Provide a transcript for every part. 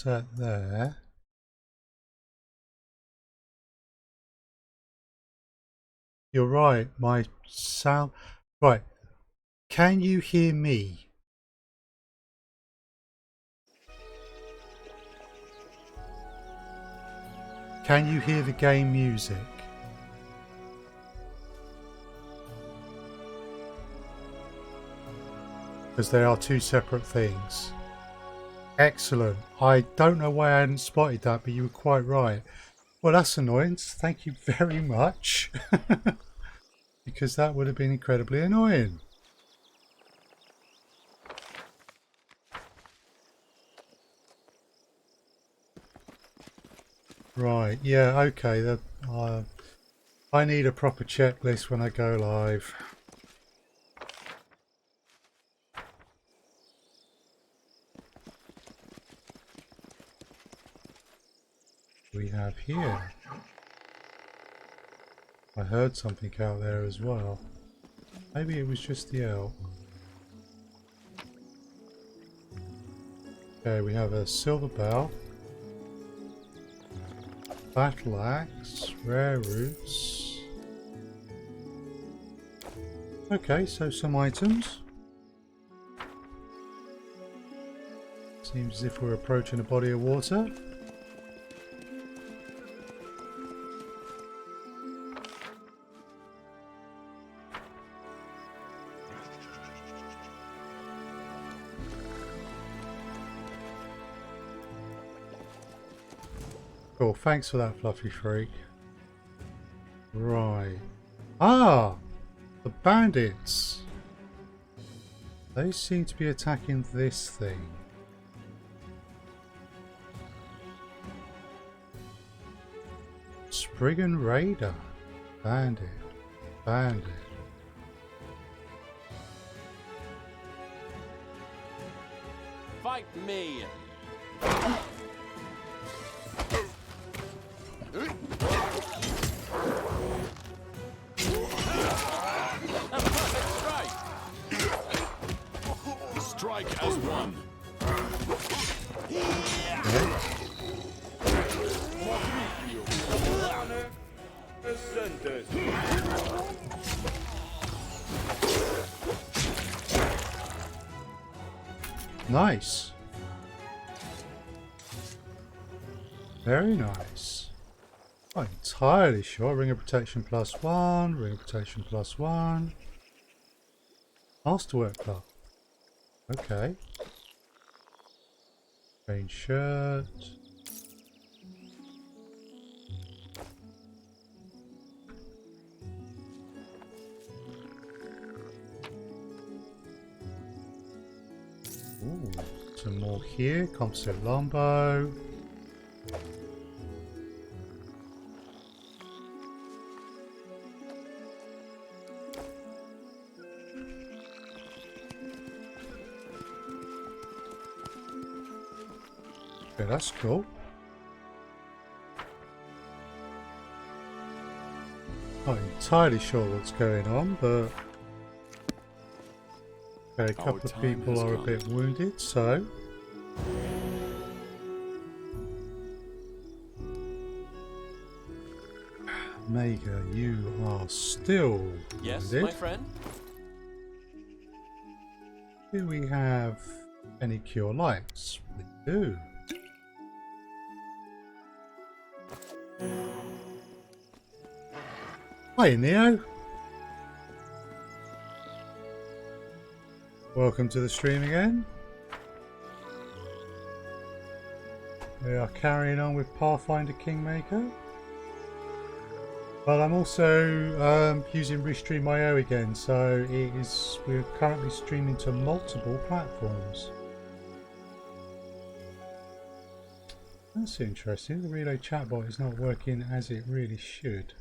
set there. You're right, my sound... Right, can you hear me? Can you hear the game music? Because they are two separate things. Excellent. I don't know why I hadn't spotted that, but you were quite right. Well, that's annoying. Thank you very much. Because that would have been incredibly annoying. Right, yeah, okay. I need a proper checklist when I go live. We have here. I heard something out there as well. Maybe it was just the elk. Okay, we have a silver bell. Battle axe, rare roots. Okay, so some items. Seems as if we're approaching a body of water. Cool, thanks for that, Fluffy Freak. Right. Ah! The bandits! They seem to be attacking this thing. Spriggan Raider. Bandit. Bandit. Fight me! Strike as one. Nice. Very nice. Not entirely sure. Ring of protection +1. Ring of protection +1. Masterwork club. Okay. Green shirt. Ooh, some more here. Composite longbow. Okay, that's cool. Not entirely sure what's going on, but okay, a couple of people are a bit wounded, so Mega, you are still Yes, wounded. my friend? Do we have any cure lights? We do. Hi Neo. Welcome to the stream again. We are carrying on with Pathfinder Kingmaker. But I'm also using Restream.io again, so we're currently streaming to multiple platforms. That's interesting. The relay chatbot is not working as it really should.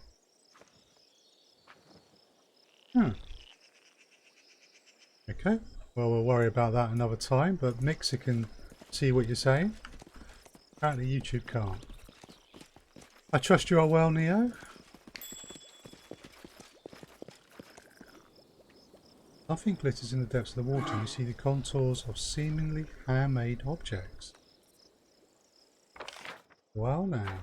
Okay, well we'll worry about that another time, but Mixer can see what you're saying. Apparently YouTube can't. I trust you are well, Neo. Nothing glitters in the depths of the water. You see the contours of seemingly handmade objects. Well now.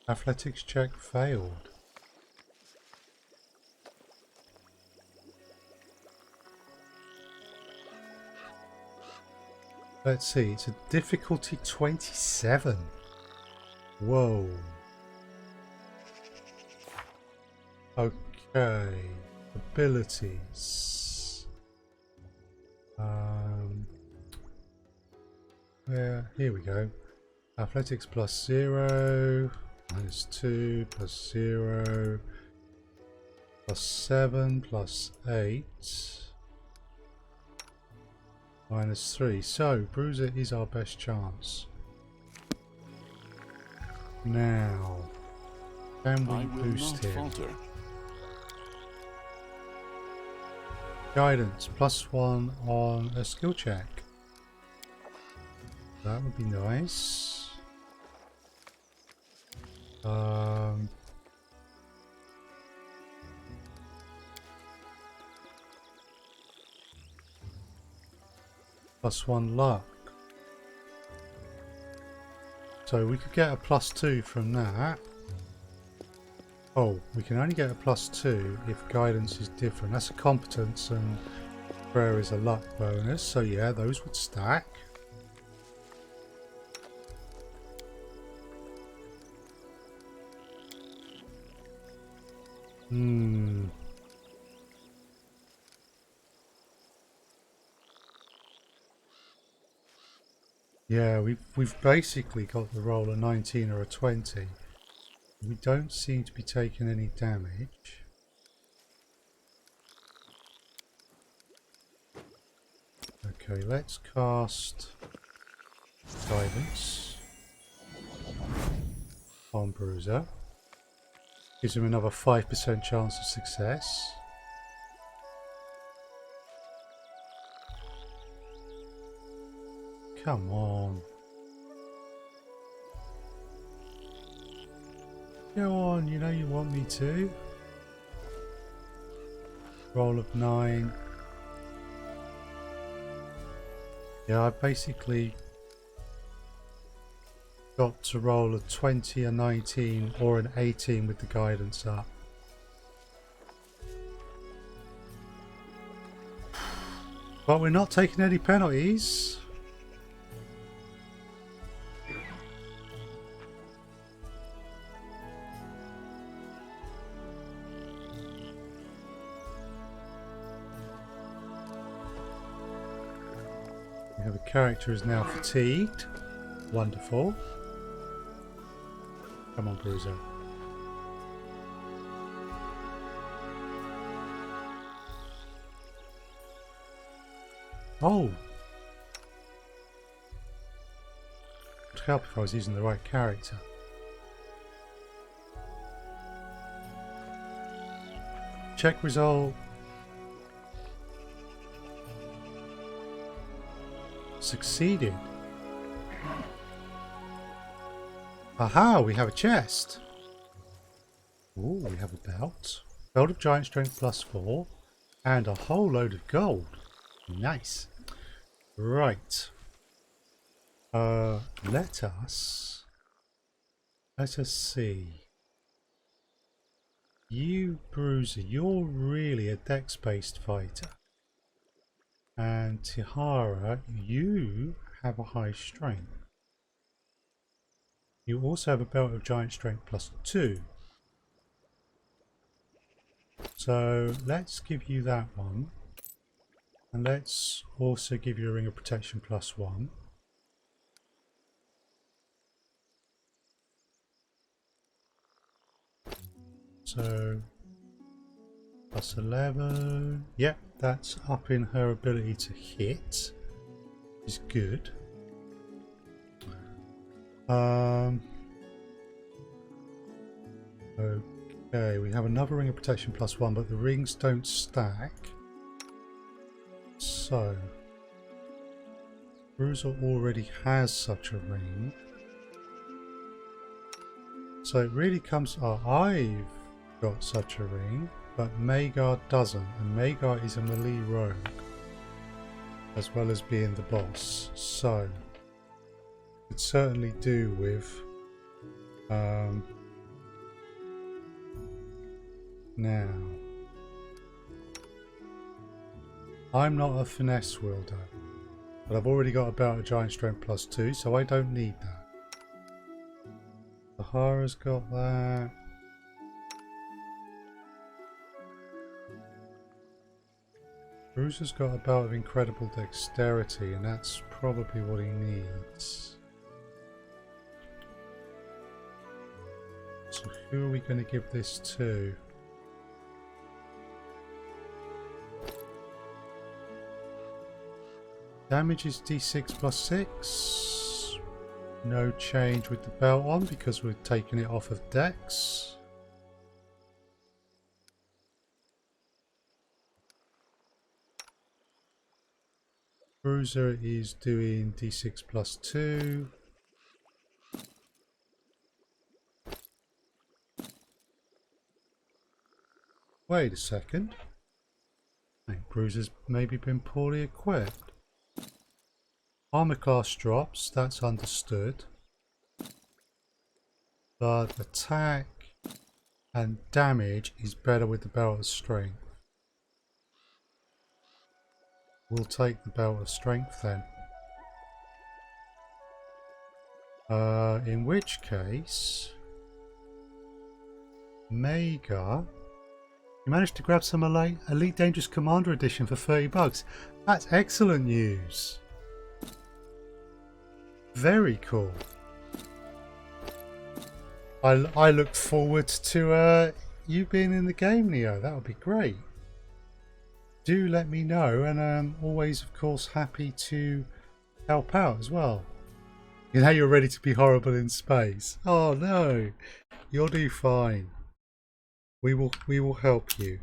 Athletics check failed. Let's see, it's a difficulty 27. Whoa. Okay. Abilities. Here we go. Athletics plus 0, minus 2, plus 0, plus 7, plus 8, minus 3. So, Bruiser is our best chance. Now, can we boost him? Falter. Guidance, +1 on a skill check. That would be nice. +1 luck. So we could get a +2 from that. Oh, we can only get a +2 if guidance is different. That's a competence and prayer is a luck bonus. So yeah, those would stack. Yeah, we've basically got the roll a 19 or a 20. We don't seem to be taking any damage. Okay, let's cast Guidance on Bruiser. Gives him another 5% chance of success. Come on. Go on, you know you want me to. Roll of 9. Yeah, I basically got to roll a 20, a 19 or an 18 with the guidance up. But we're not taking any penalties. We have a character who is now fatigued. Wonderful. Come on, Bruiser. Oh! It would help if I was using the right character. Check result. Succeeded. Aha, we have a chest. Ooh, we have a belt. Belt of giant strength +4 and a whole load of gold. Nice. Right. Let us see. You, Bruiser, you're really a dex-based fighter. And Tihara, you have a high strength. You also have a belt of giant strength +2. So let's give you that one. And let's also give you a ring of protection +1. So +11. Yep, that's up in her ability to hit. Is good. Okay, we have another ring of protection +1, but the rings don't stack. So Bruiser already has such a ring. So it really comes... Oh, I've got such a ring, but Magar doesn't, and Magar is a melee rogue. as well as being the boss. So could certainly do with now. I'm not a finesse wielder, but I've already got a belt of giant strength +2, so I don't need that. Sahara's got that. Bruiser's got a belt of incredible dexterity, and that's probably what he needs. So who are we going to give this to? Damage is D6 +6. No change with the belt on because we're taking it off of Dex. Bruiser is doing D6 +2. Wait a second. I think Bruiser's maybe been poorly equipped. Armor class drops, that's understood. But attack and damage is better with the belt of strength. We'll take the belt of strength then. In which case, Mega, you managed to grab some Elite Dangerous Commander Edition for $30. That's excellent news. Very cool. I look forward to you being in the game, Neo. That would be great. Do let me know, and I'm always, of course, happy to help out as well. You know, you're ready to be horrible in space. Oh no, you'll do fine. We will help you.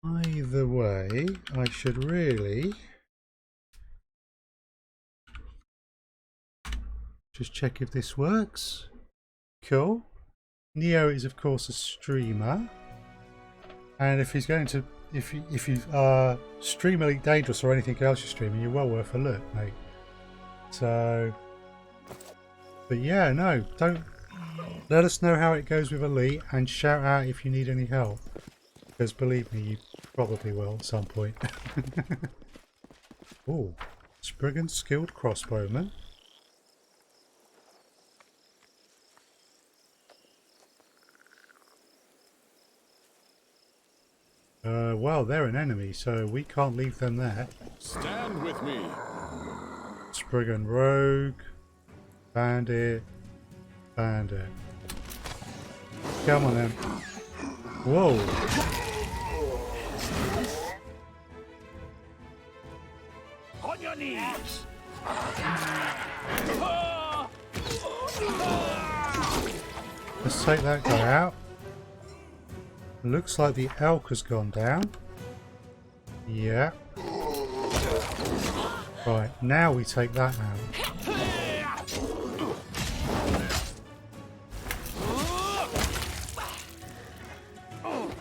Either way, I should really just check if this works. Cool. Neo is of course a streamer, and if he's going to, if you stream Elite Dangerous or anything else you're streaming, you're well worth a look, mate. So, but yeah, no, don't. Let us know how it goes with Elite, and shout out if you need any help, because believe me, you probably will at some point. Oh, Spriggan's skilled crossbowman. Well, they're an enemy, so we can't leave them there. Stand with me. Spriggan rogue, bandit, bandit. Come on then. Whoa. On your knees. Let's take that guy out. Looks like the elk has gone down. Yeah. Right, now we take that out.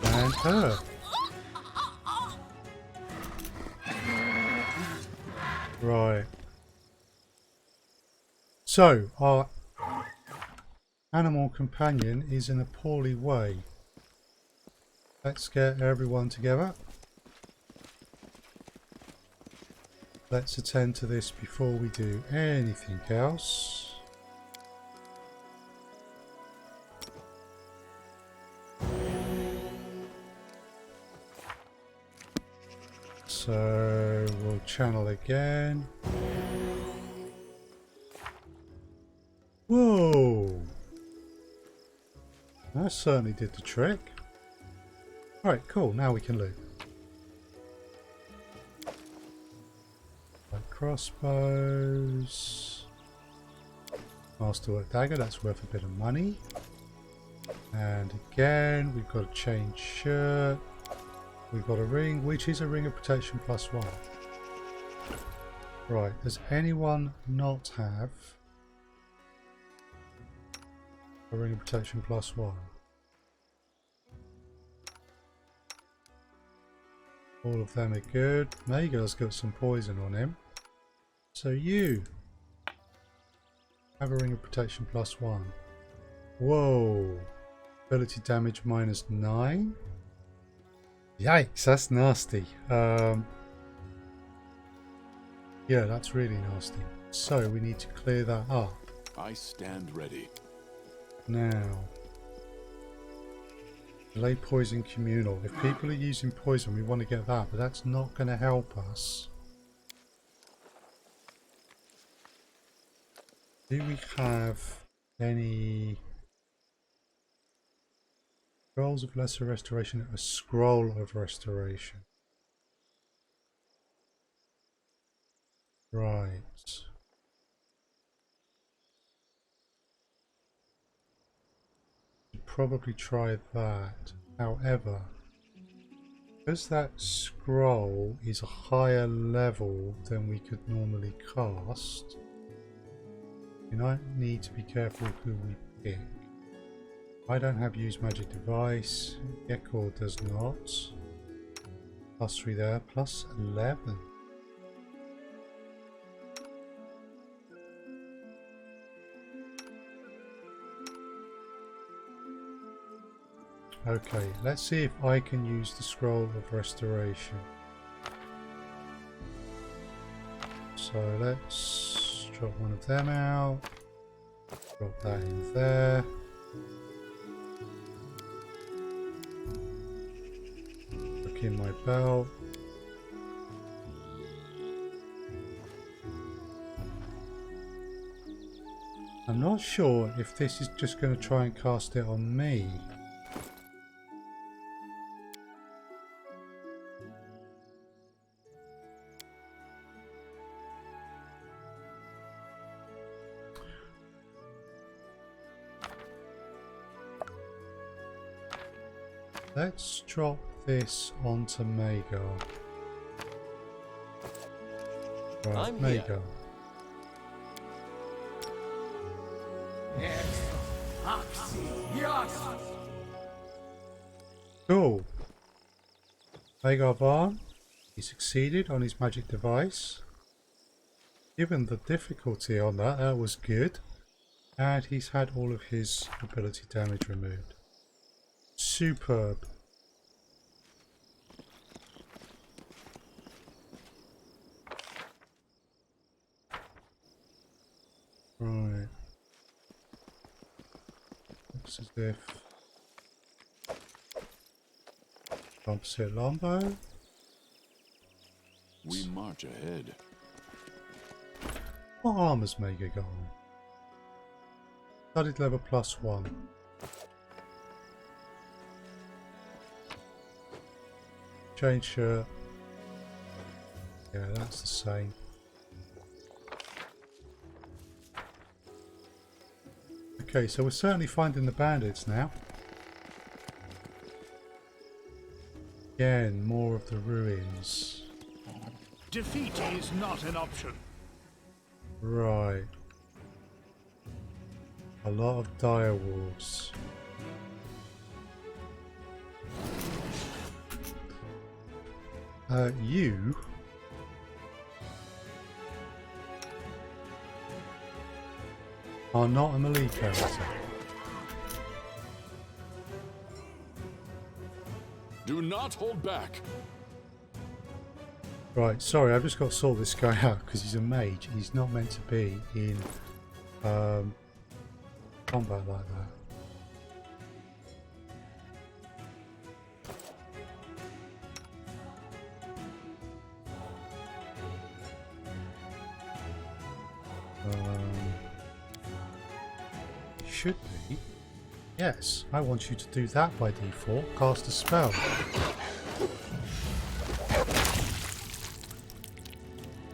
And her. Right. So, our animal companion is in a poorly way. Let's get everyone together. Let's attend to this before we do anything else. So we'll channel again. Whoa! That certainly did the trick. Alright, cool, now we can loot. Crossbows. Masterwork dagger, that's worth a bit of money. And again, we've got a chain shirt. We've got a ring, which is a ring of protection +1. Right, does anyone not have a ring of protection +1? All of them are good. Magar's got some poison on him. So you have a ring of protection +1. Whoa. Ability damage -9. Yikes, that's nasty. Yeah, that's really nasty. So we need to clear that up. I stand ready. Now. Delay poison communal. If people are using poison, we want to get that, but that's not going to help us. Do we have any scrolls of lesser restoration? A scroll of restoration. Right. Should probably try that. However, because that scroll is a higher level than we could normally cast, we might need to be careful who we pick. I don't have use magic device. Gekor does not. +3 there, +11. Okay, let's see if I can use the scroll of restoration. So let's drop one of them out. Drop that in there. Look in my belt. I'm not sure if this is just going to try and cast it on me. Let's drop this onto Magar. Right, Magar. Cool. Magar Varn, he succeeded on his magic device. Given the difficulty on that, that was good. And he's had all of his ability damage removed. Superb. Right. Looks as if opposite longbow. We march ahead. What armor's Magar got on? Studied level +1. Chain shirt. Yeah, that's the same. Okay, so we're certainly finding the bandits now. Again, more of the ruins. Defeat is not an option. Right. A lot of dire wolves. You are not a melee character. Do not hold back. Right, sorry, I've just got to sort this guy out because he's a mage. He's not meant to be in combat like that. Should be. Yes, I want you to do that by default. Cast a spell.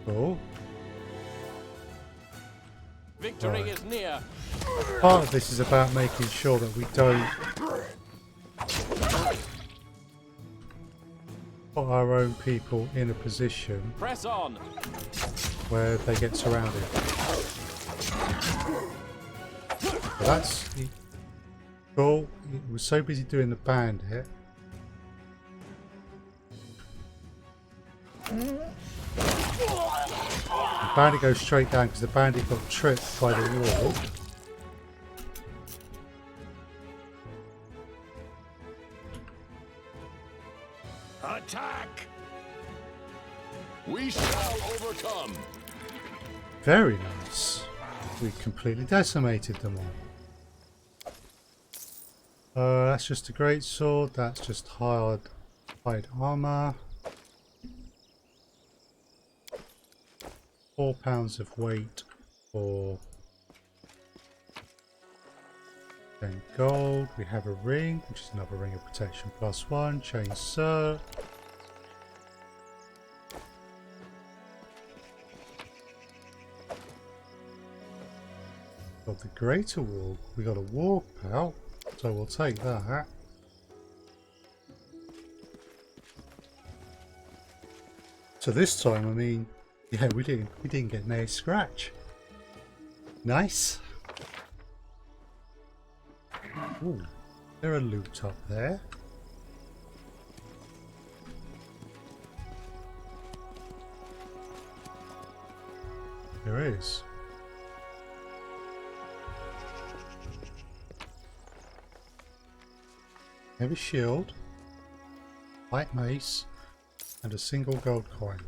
Cool. Victory is near. Part of this is about making sure that we don't put our own people in a position Press on. where they get surrounded. But that's cool. He was so busy doing the bandit. The bandit goes straight down because the bandit got tripped by the wall. Attack! We shall overcome. Very nice. We completely decimated them all. That's just a great sword. That's just hide armor. 4 pounds of weight for 10 gold. We have a ring, which is another ring of protection +1. Chainsaw. Got the greater wall. We got a warp out, so we'll take that. So this time, I mean, yeah, we didn't get no scratch. Nice. Ooh, there are loot up there. There is. Heavy shield, light mace, and a single gold coin.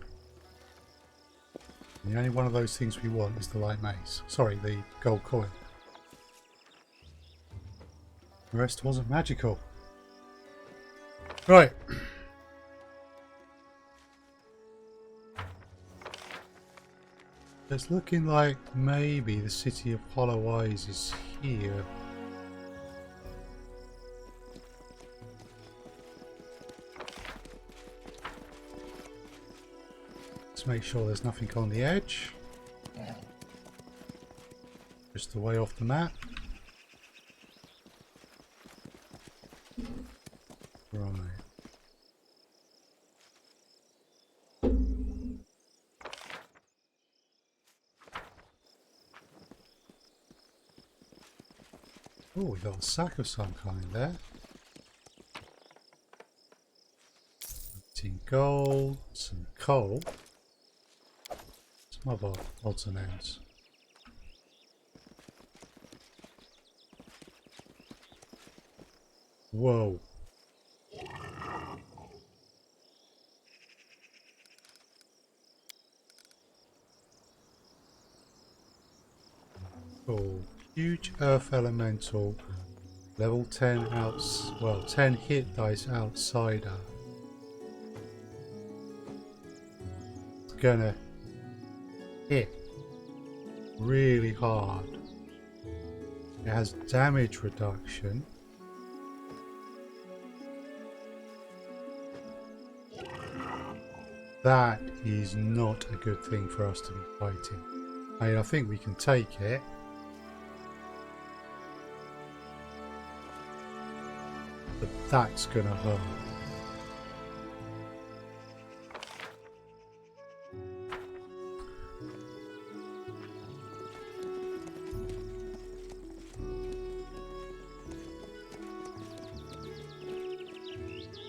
And the only one of those things we want is the light mace. Sorry, the gold coin. The rest wasn't magical. Right. It's looking like maybe the city of Hollow Eyes is here. Let's make sure there's nothing on the edge. Just the way off the map. Right. Oh, we got a sack of some kind there. 18 gold, some coal, some other odds and ends. Whoa. Cool. Huge earth elemental, level 10 well, 10 hit dice outsider. It's gonna hit really hard. It has damage reduction. That is not a good thing for us to be fighting. I mean, I think we can take it. But that's gonna hurt.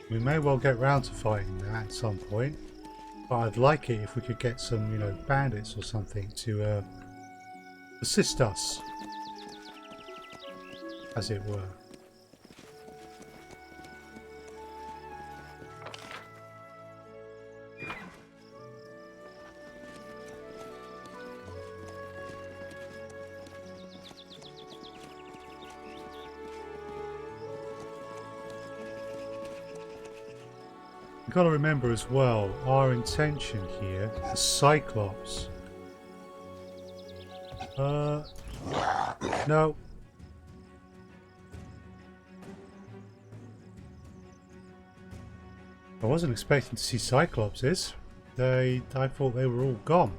We may well get round to fighting that at some point. But I'd like it if we could get some, you know, bandits or something to assist us, as it were. Got to remember as well, our intention here, the Cyclops. No. I wasn't expecting to see Cyclopses. I thought they were all gone.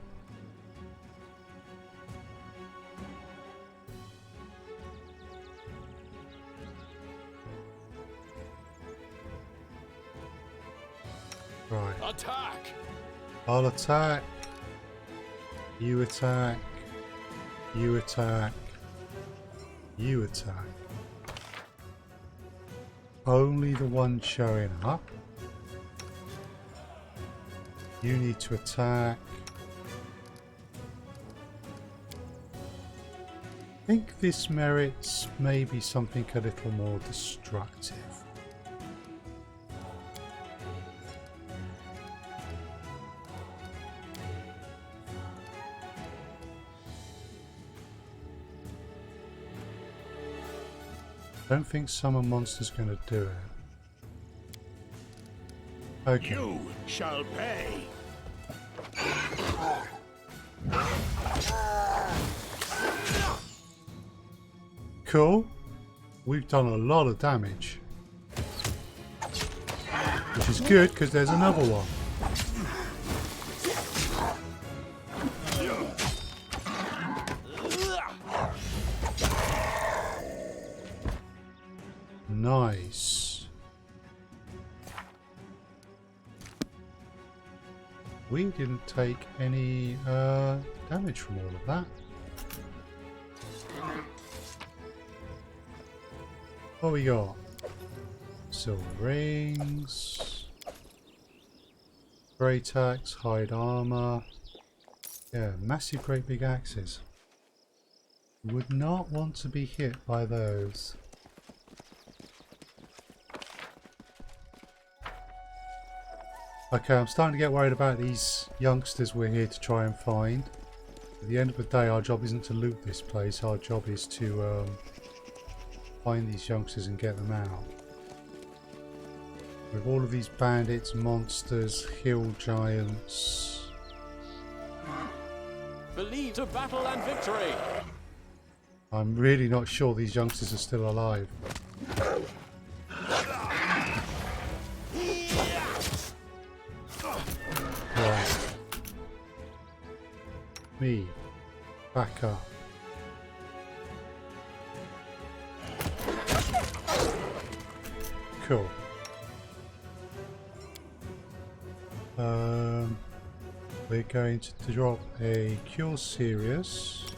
Right. Attack! I'll attack. You attack. You attack. You attack. Only the one showing up. You need to attack. I think this merits maybe something a little more destructive. Don't think summon monster's going to do it. Okay. You shall pay. Cool. We've done a lot of damage. Which is good because there's another one. Nice. We didn't take any damage from all of that. What we got? Silver rings, great axe, hide armor. Yeah, massive, great big axes. Would not want to be hit by those. Okay, I'm starting to get worried about these youngsters we're here to try and find. At the end of the day, our job isn't to loot this place. Our job is to find these youngsters and get them out. With all of these bandits, monsters, hill giants. Believe to battle and victory. I'm really not sure these youngsters are still alive. Right. Me. Back up. Cool. We're going to drop a Cure Serious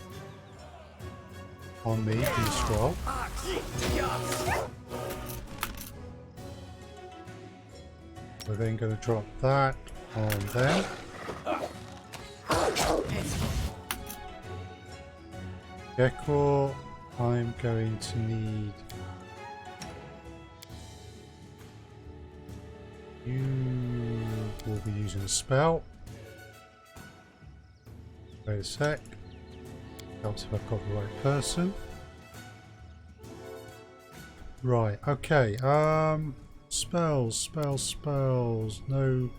on me in the scroll. We're then going to drop that on them. Gekor, I'm going to need you. Will be using a spell. Wait a sec. Helps if I've got the right person. Right, okay. Spells. No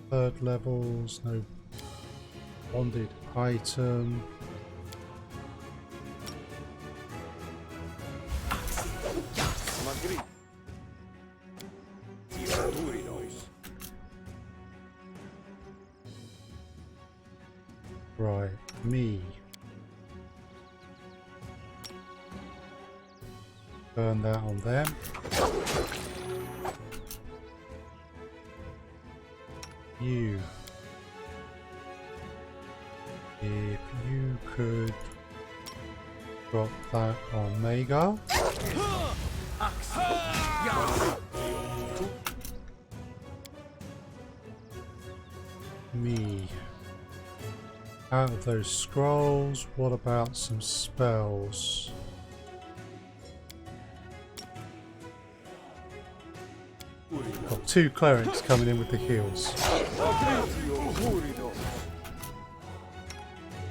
third levels, no bonded item. Right, me. Burn that on them. You. If you could drop that on Magar. Me. Out of those scrolls, what about some spells? Got two clerics coming in with the heals.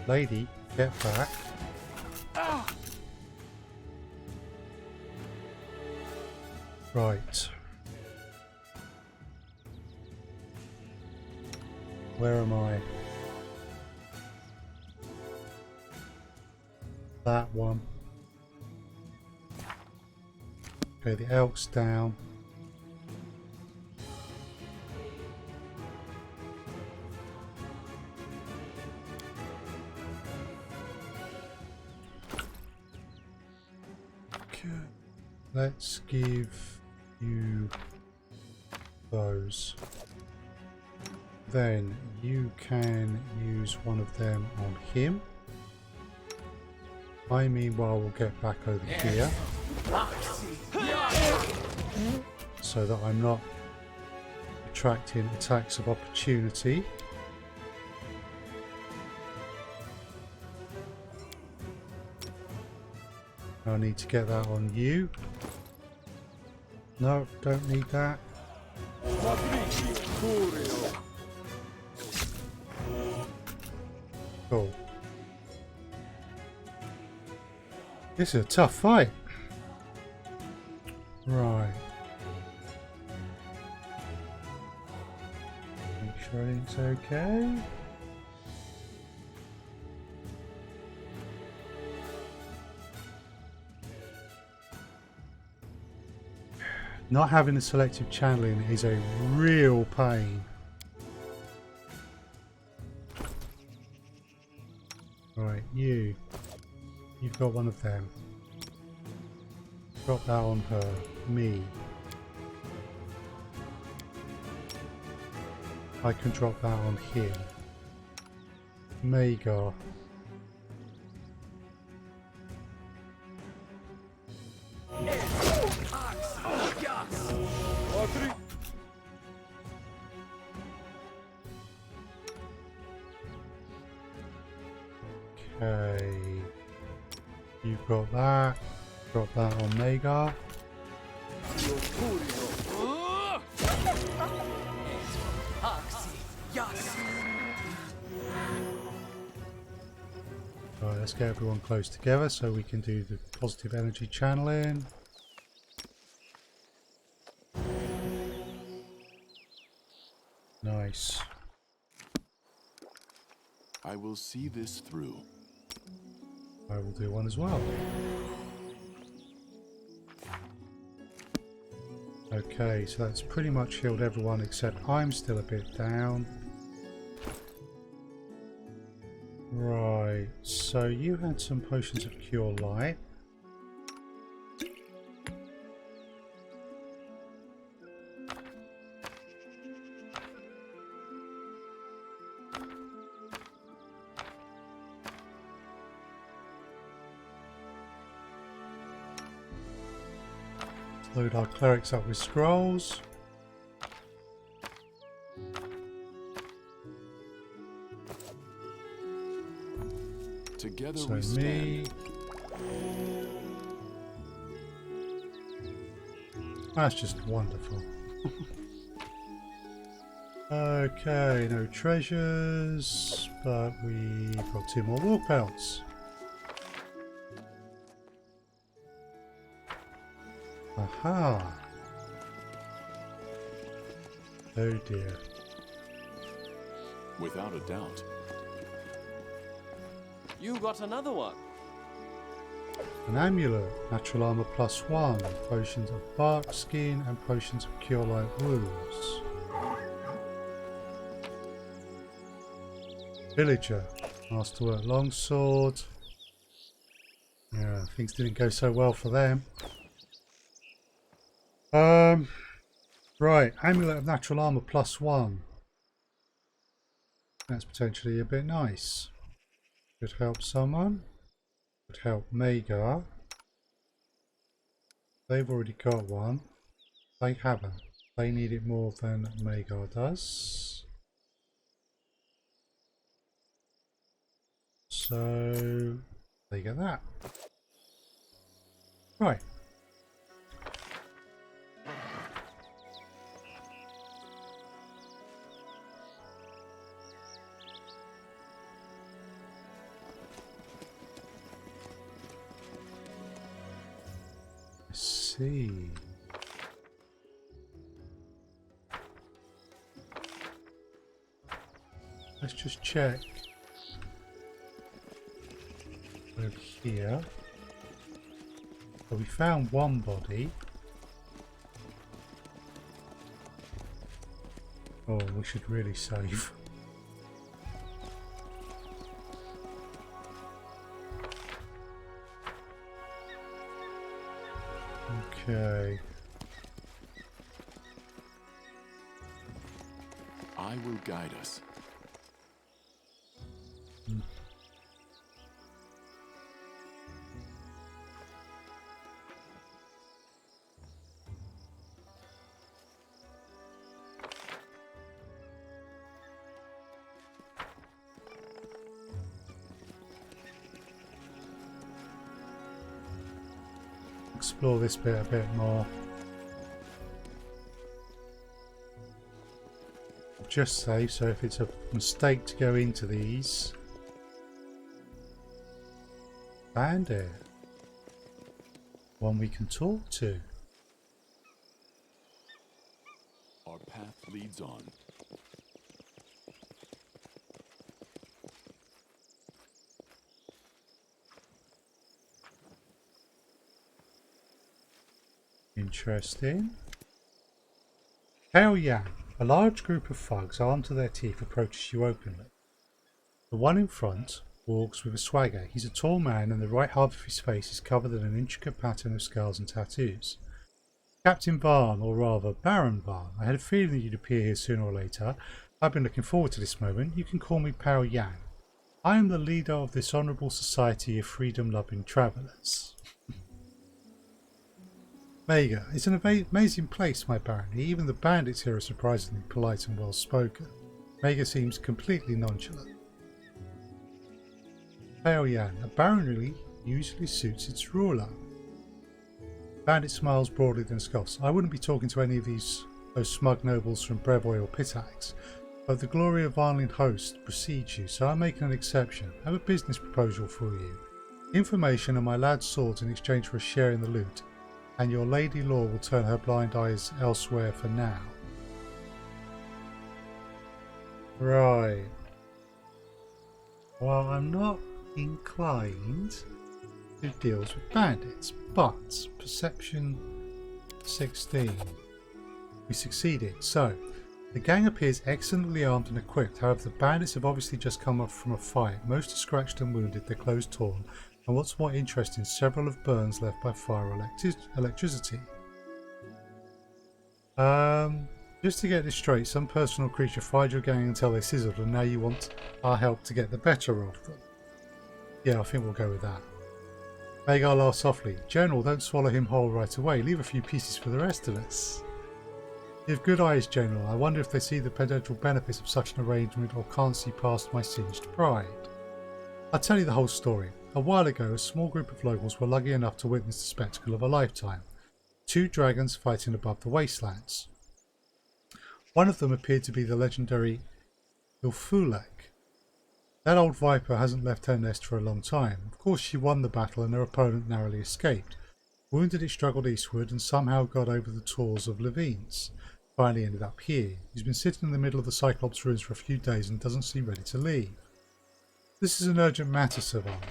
Lady, get back. Right. Where am I? That one. Okay, the elk's down. Okay, let's give you those. Then you can use one of them on him. I meanwhile will get back over here so that I'm not attracting attacks of opportunity. I need to get that on you. No, don't need that. Cool. This is a tough fight. Right. Make sure everything's okay. Not having the selective channeling is a real pain. Right, you've got one of them. Drop that on her. Me. I can drop that on him. Magar. Okay. You've got that. Drop that on Magar. Right, let's get everyone close together so we can do the positive energy channeling. Nice. I will see this through. I will do one as well. Okay, so that's pretty much healed everyone except I'm still a bit down. Right, so you had some potions of cure light. Load our clerics up with scrolls. Together So we stand. That's just wonderful. Okay, no treasures, but we've got 2 more war pelts. Aha! Oh dear. Without a doubt. You got another one. An amulet, natural armor +1, potions of bark skin, and potions of cure light wounds. Villager, masterwork longsword. Yeah, things didn't go so well for them. Right, amulet of natural armor +1. That's potentially a bit nice. Could help someone. Could help Magar. They've already got one. They haven't. They need it more than Magar does. So they get that. Right. Let's see. Let's just check over here. So we found one body. Oh, we should really save. Okay. I will guide us. explore this bit a bit more. Just save, so if it's a mistake to go into these. Bandit. One we can talk to. Our path leads on. Interesting. Pale Yang. A large group of thugs armed to their teeth approaches you openly. The one in front walks with a swagger. He's a tall man and the right half of his face is covered in an intricate pattern of scars and tattoos. Captain Varn, or rather Baron Varn. I had a feeling that you'd appear here sooner or later. I've been looking forward to this moment. You can call me Pale Yang. I am the leader of this honourable society of freedom-loving travellers. Vega, it's an amazing place, my barony. Even the bandits here are surprisingly polite and well spoken. Vega seems completely nonchalant. Pale Yan, a barony usually suits its ruler. Bandit smiles broadly then scoffs. I wouldn't be talking to any of those smug nobles from Brevoy or Pitax, but the glory of Varnhold host precedes you, so I'm making an exception. I have a business proposal for you. Information and my lad's swords in exchange for a share in the loot, and your Lady Law will turn her blind eyes elsewhere for now. Right. Well, I'm not inclined to deal with bandits, but perception 16. We succeeded. So, the gang appears excellently armed and equipped. However, the bandits have obviously just come up from a fight. Most are scratched and wounded, their clothes torn, and what's more interesting, several have burns left by fire or electricity. Just to get this straight, some personal creature fired your gang until they sizzled, and now you want our help to get the better of them. Yeah, I think we'll go with that. Magar laughs softly. General, don't swallow him whole right away. Leave a few pieces for the rest of us. You have good eyes, General. I wonder if they see the potential benefits of such an arrangement or can't see past my singed pride. I'll tell you the whole story. A while ago, a small group of locals were lucky enough to witness the spectacle of a lifetime. 2 dragons fighting above the wastelands. One of them appeared to be the legendary Ilfulek. That old viper hasn't left her nest for a long time. Of course she won the battle and her opponent narrowly escaped. Wounded, it struggled eastward and somehow got over the tors of Levines. Finally ended up here. He's been sitting in the middle of the Cyclops ruins for a few days and doesn't seem ready to leave. This is an urgent matter, Savant.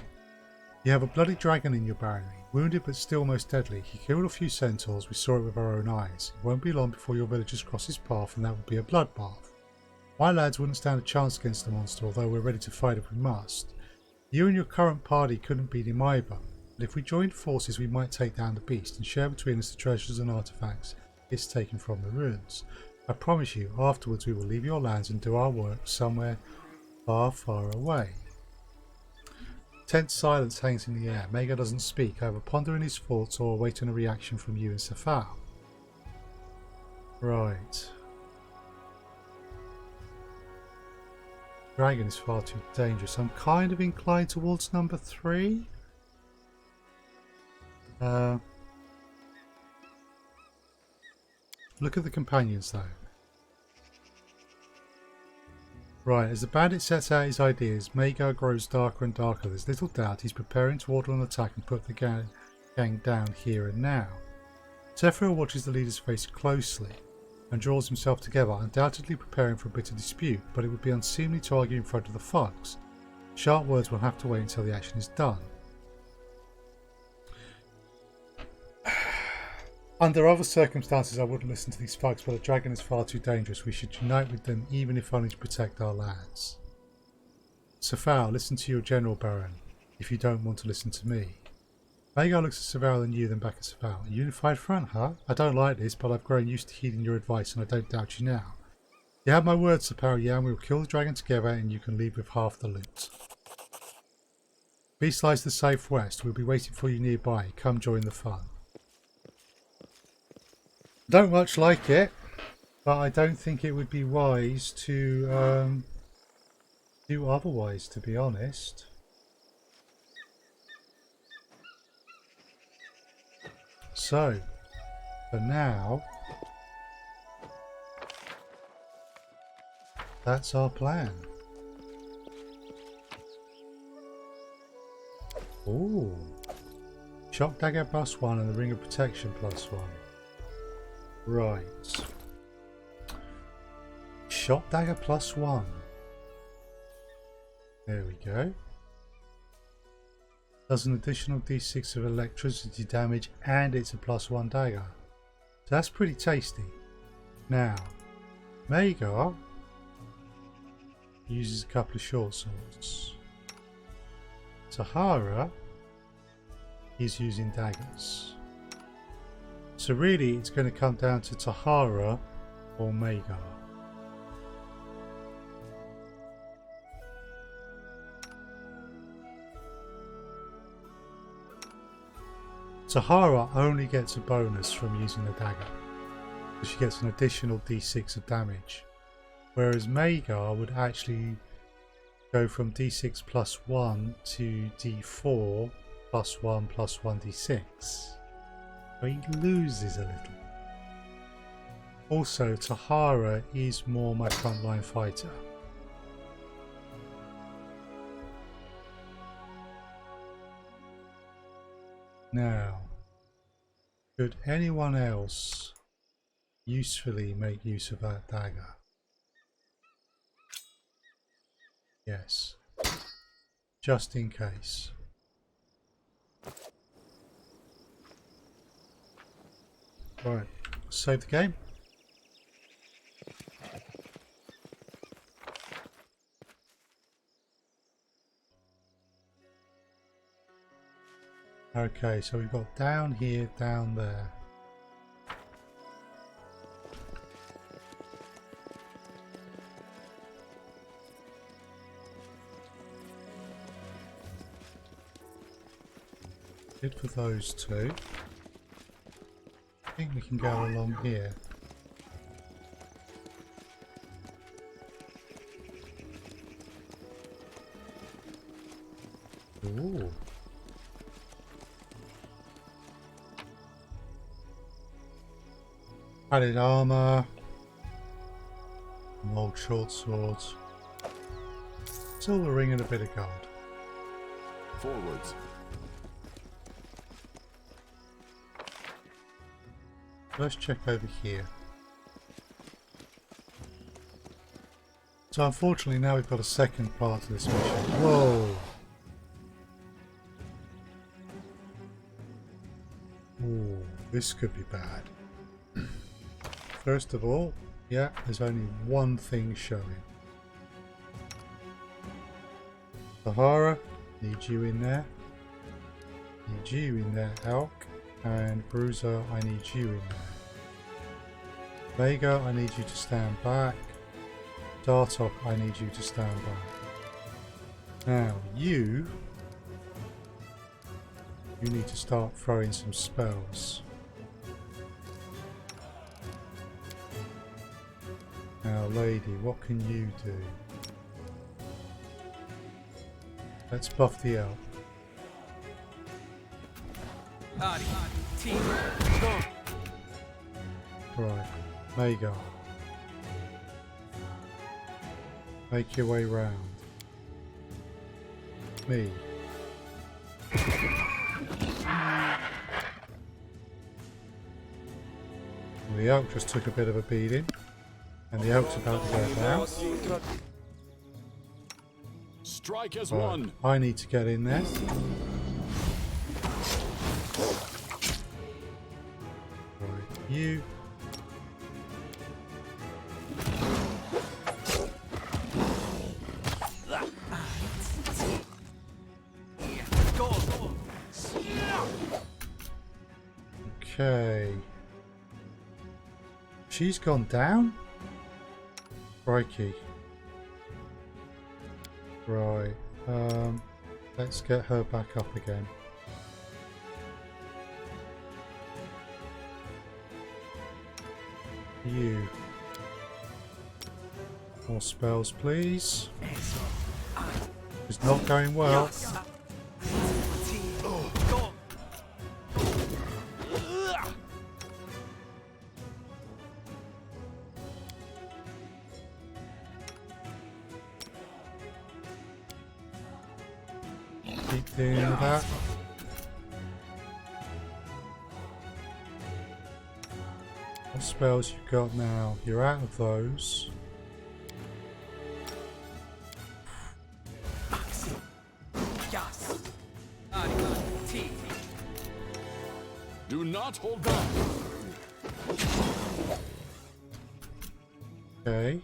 You have a bloody dragon in your barony. Wounded but still most deadly. He killed a few centaurs, we saw it with our own eyes. It won't be long before your villagers cross his path and that will be a bloodbath. My lads wouldn't stand a chance against the monster, although we're ready to fight if we must. You and your current party couldn't beat him either, but if we joined forces we might take down the beast and share between us the treasures and artefacts it's taken from the ruins. I promise you, afterwards we will leave your lands and do our work somewhere far, far away. Tense silence hangs in the air. Magar doesn't speak, either pondering his thoughts or awaiting a reaction from you and Safar. Right. Dragon is far too dangerous. I'm kind of inclined towards number 3. Look at the companions though. Right, as the bandit sets out his ideas, Magar grows darker and darker. There's little doubt he's preparing to order an attack and put the gang down here and now. Zephyr watches the leader's face closely and draws himself together, undoubtedly preparing for a bitter dispute, but it would be unseemly to argue in front of the thugs. Sharp words will have to wait until the action is done. Under other circumstances I wouldn't listen to these thugs, but a dragon is far too dangerous. We should unite with them, even if only to protect our lands. Safar, listen to your general, Baron, if you don't want to listen to me. Magar looks at Safar and you, then back at Safar. A unified front, huh? I don't like this, but I've grown used to heeding your advice and I don't doubt you now. You have my word, Safar. Yeah, we will kill the dragon together and you can leave with half the loot. Beast lies to the southwest. We'll be waiting for you nearby. Come join the fun. Don't much like it, but I don't think it would be wise to do otherwise, to be honest. So, for now, that's our plan. Ooh. Shock dagger +1 and the ring of protection +1. Right. Shock dagger +1. There we go. Does an additional d6 of electricity damage and it's a +1 dagger. So that's pretty tasty. Now, Magar uses a couple of short swords. Tahara is using daggers. So really it's going to come down to Tahara or Magar. Tahara only gets a bonus from using a dagger, so she gets an additional d6 of damage, whereas Magar would actually go from d6 +1 to d4 +1 +1 d6, so he loses a little. Also, Tahara is more my frontline fighter. Now, could anyone else usefully make use of that dagger? Yes, just in case. Right, save the game. Okay, so we've got down here, down there. Good for those two. I think we can go along here. Ooh. Padded armor, old short swords, silver ring and a bit of gold. Forwards. Let's check over here. So unfortunately now we've got a second part to this mission. Whoa! Ooh, this could be bad. First of all, yeah, there's only one thing showing. Tahara, need you in there. Need you in there, Elk. And Bruiser, I need you in there. Vega, I need you to stand back. Dartop, I need you to stand back. Now, you need to start throwing some spells. Now, lady, what can you do? Let's buff the elf. Right, Magar. Make your way round. Me. The elk just took a bit of a beating. And the elk's about to go down. Strike as Right, one. I need to get in there. Right, you. Okay. She's gone down? Crikey. Right. Let's get her back up again. You. More spells, please. It's not going well. Keep dealing with that. What spells you've got now? You're out of those. Do not hold back. Okay.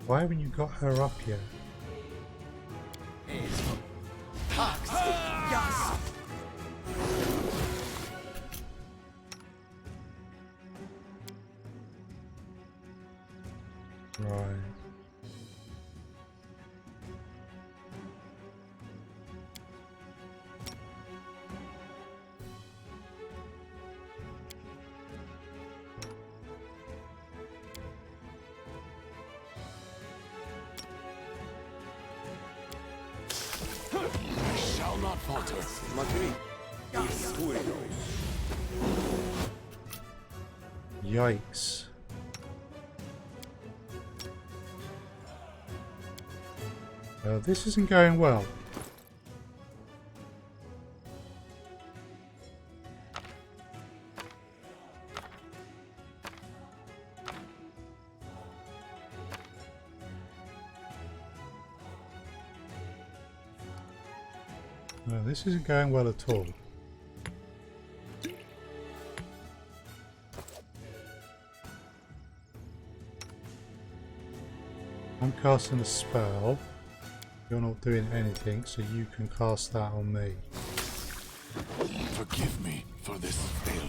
Why haven't you got her up yet? Right. I shall not falter. Yikes. This isn't going well. No, this isn't going well at all. I'm casting a spell. You're not doing anything, so you can cast that on me. Forgive me for this failure.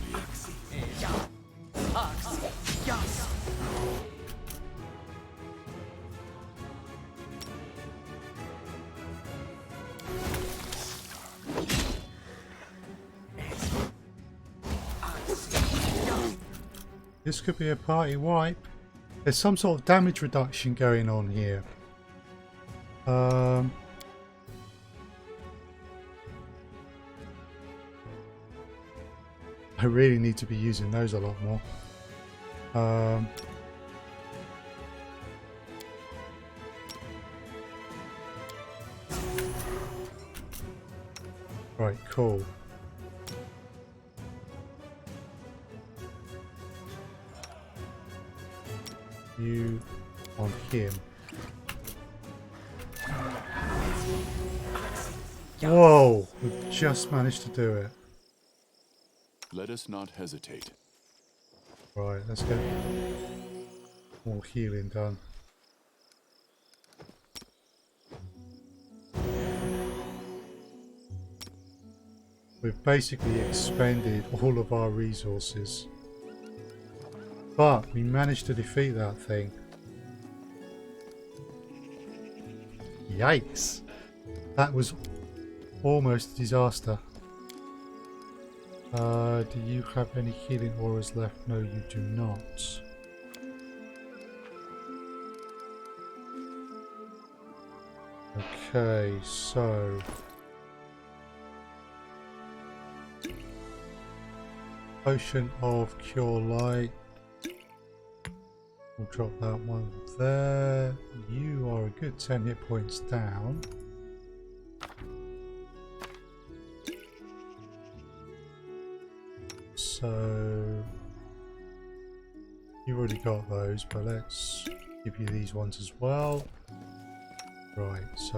This could be a party wipe. There's some sort of damage reduction going on here. I really need to be using those a lot more. Right, cool. You on him. Whoa! We just managed to do it. Let us not hesitate. Right, let's get more healing done. We've basically expended all of our resources. But we managed to defeat that thing. Yikes! That was almost a disaster. Do you have any healing auras left? No, you do not. Okay, so... Potion of Cure Light. We'll drop that one there. You are a good 10 hit points down. So you've already got those, but let's give you these ones as well. Right, so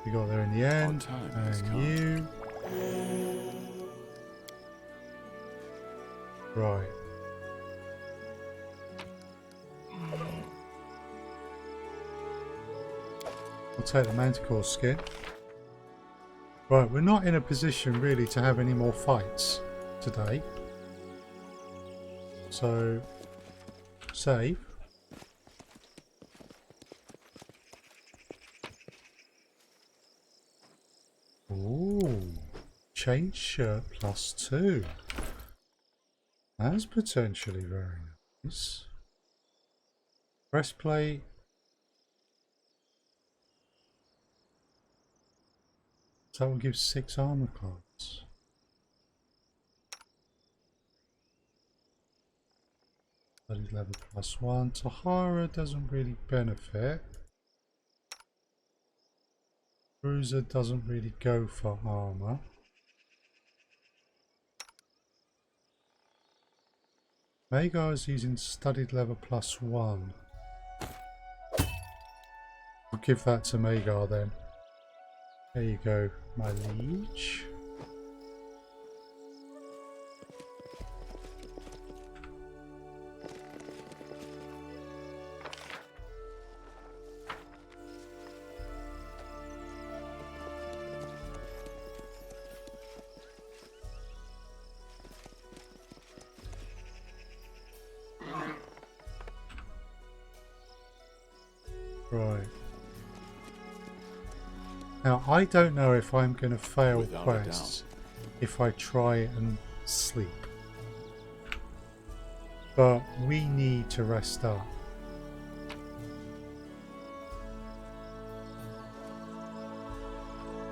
we got there in the end, and you. Right. We'll take the Manticore skin. Right, we're not in a position really to have any more fights today. So, save. Ooh, change shirt +2. That's potentially very nice. Breastplate. So that will give 6 armor cards. Study level +1. Tahara doesn't really benefit. Bruiser doesn't really go for armor. Magar is using studied level +1. I'll give that to Magar then. There you go, my liege. Right. Now, I don't know if I'm going to fail Without a quests if I try and sleep. But we need to rest up.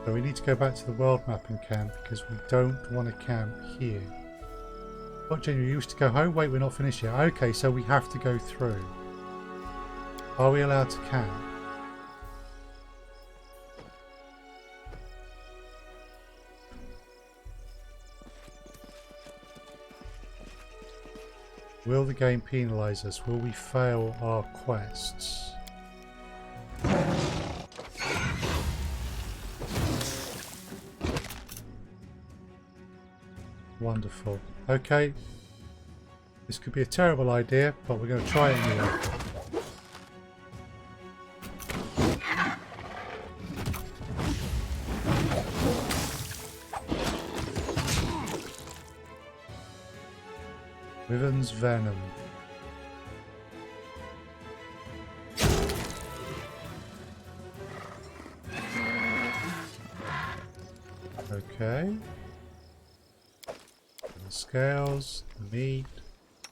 So we need to go back to the world map and camp because we don't want to camp here. What, January, you used to go home? Wait, we're not finished yet. Okay, so we have to go through. Are we allowed to camp? Will the game penalise us? Will we fail our quests? Wonderful. Okay. This could be a terrible idea, but we're going to try it anyway. Wyvern's Venom. Okay. The scales, the meat.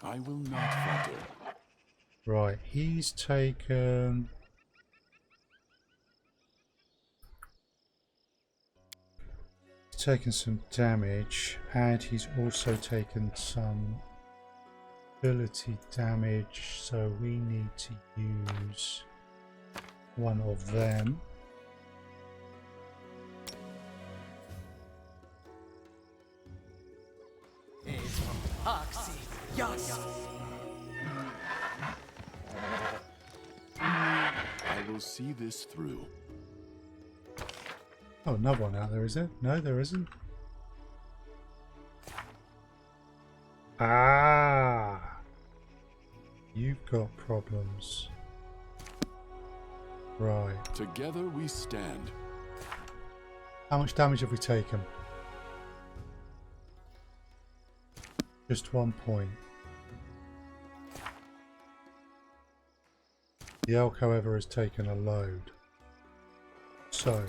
I will not falter. Right, he's taken... He's taken some damage, and he's also taken some ability damage, so we need to use one of them. I will see this through. Oh, another one out there, is it? No, there isn't. Ah! You've got problems. Right. Together we stand. How much damage have we taken? Just 1 point. The elk, however, has taken a load. So...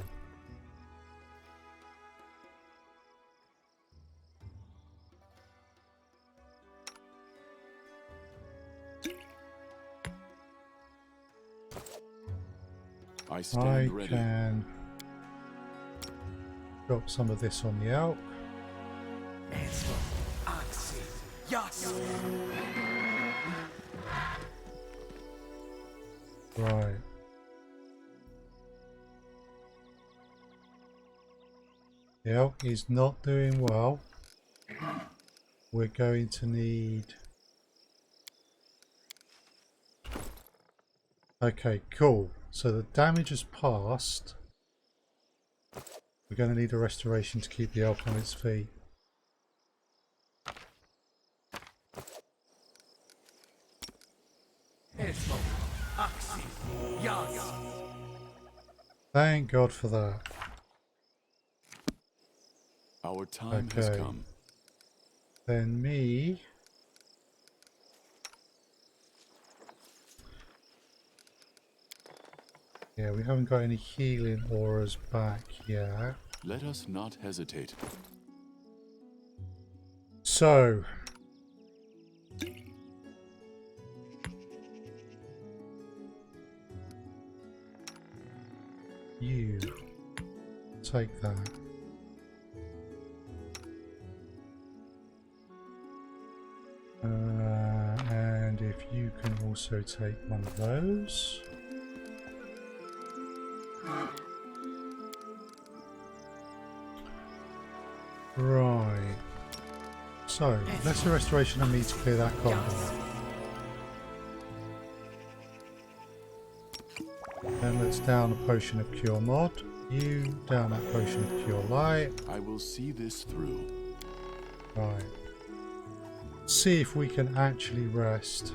I stand I ready. can drop some of this on the elk. Right. The elk is not doing well. We're going to need... Okay, cool. So the damage has passed. We're going to need a restoration to keep the elk on its feet. Thank God for that. Our time has Okay. come. Then me... Yeah, we haven't got any healing auras back yet. Let us not hesitate. So... You take that. And if also take one of those. Right. So, lesser restoration I need to clear that corridor. Then let's down a potion of cure mod. You down that potion of cure light. I will see this through. Right. See if we can actually rest.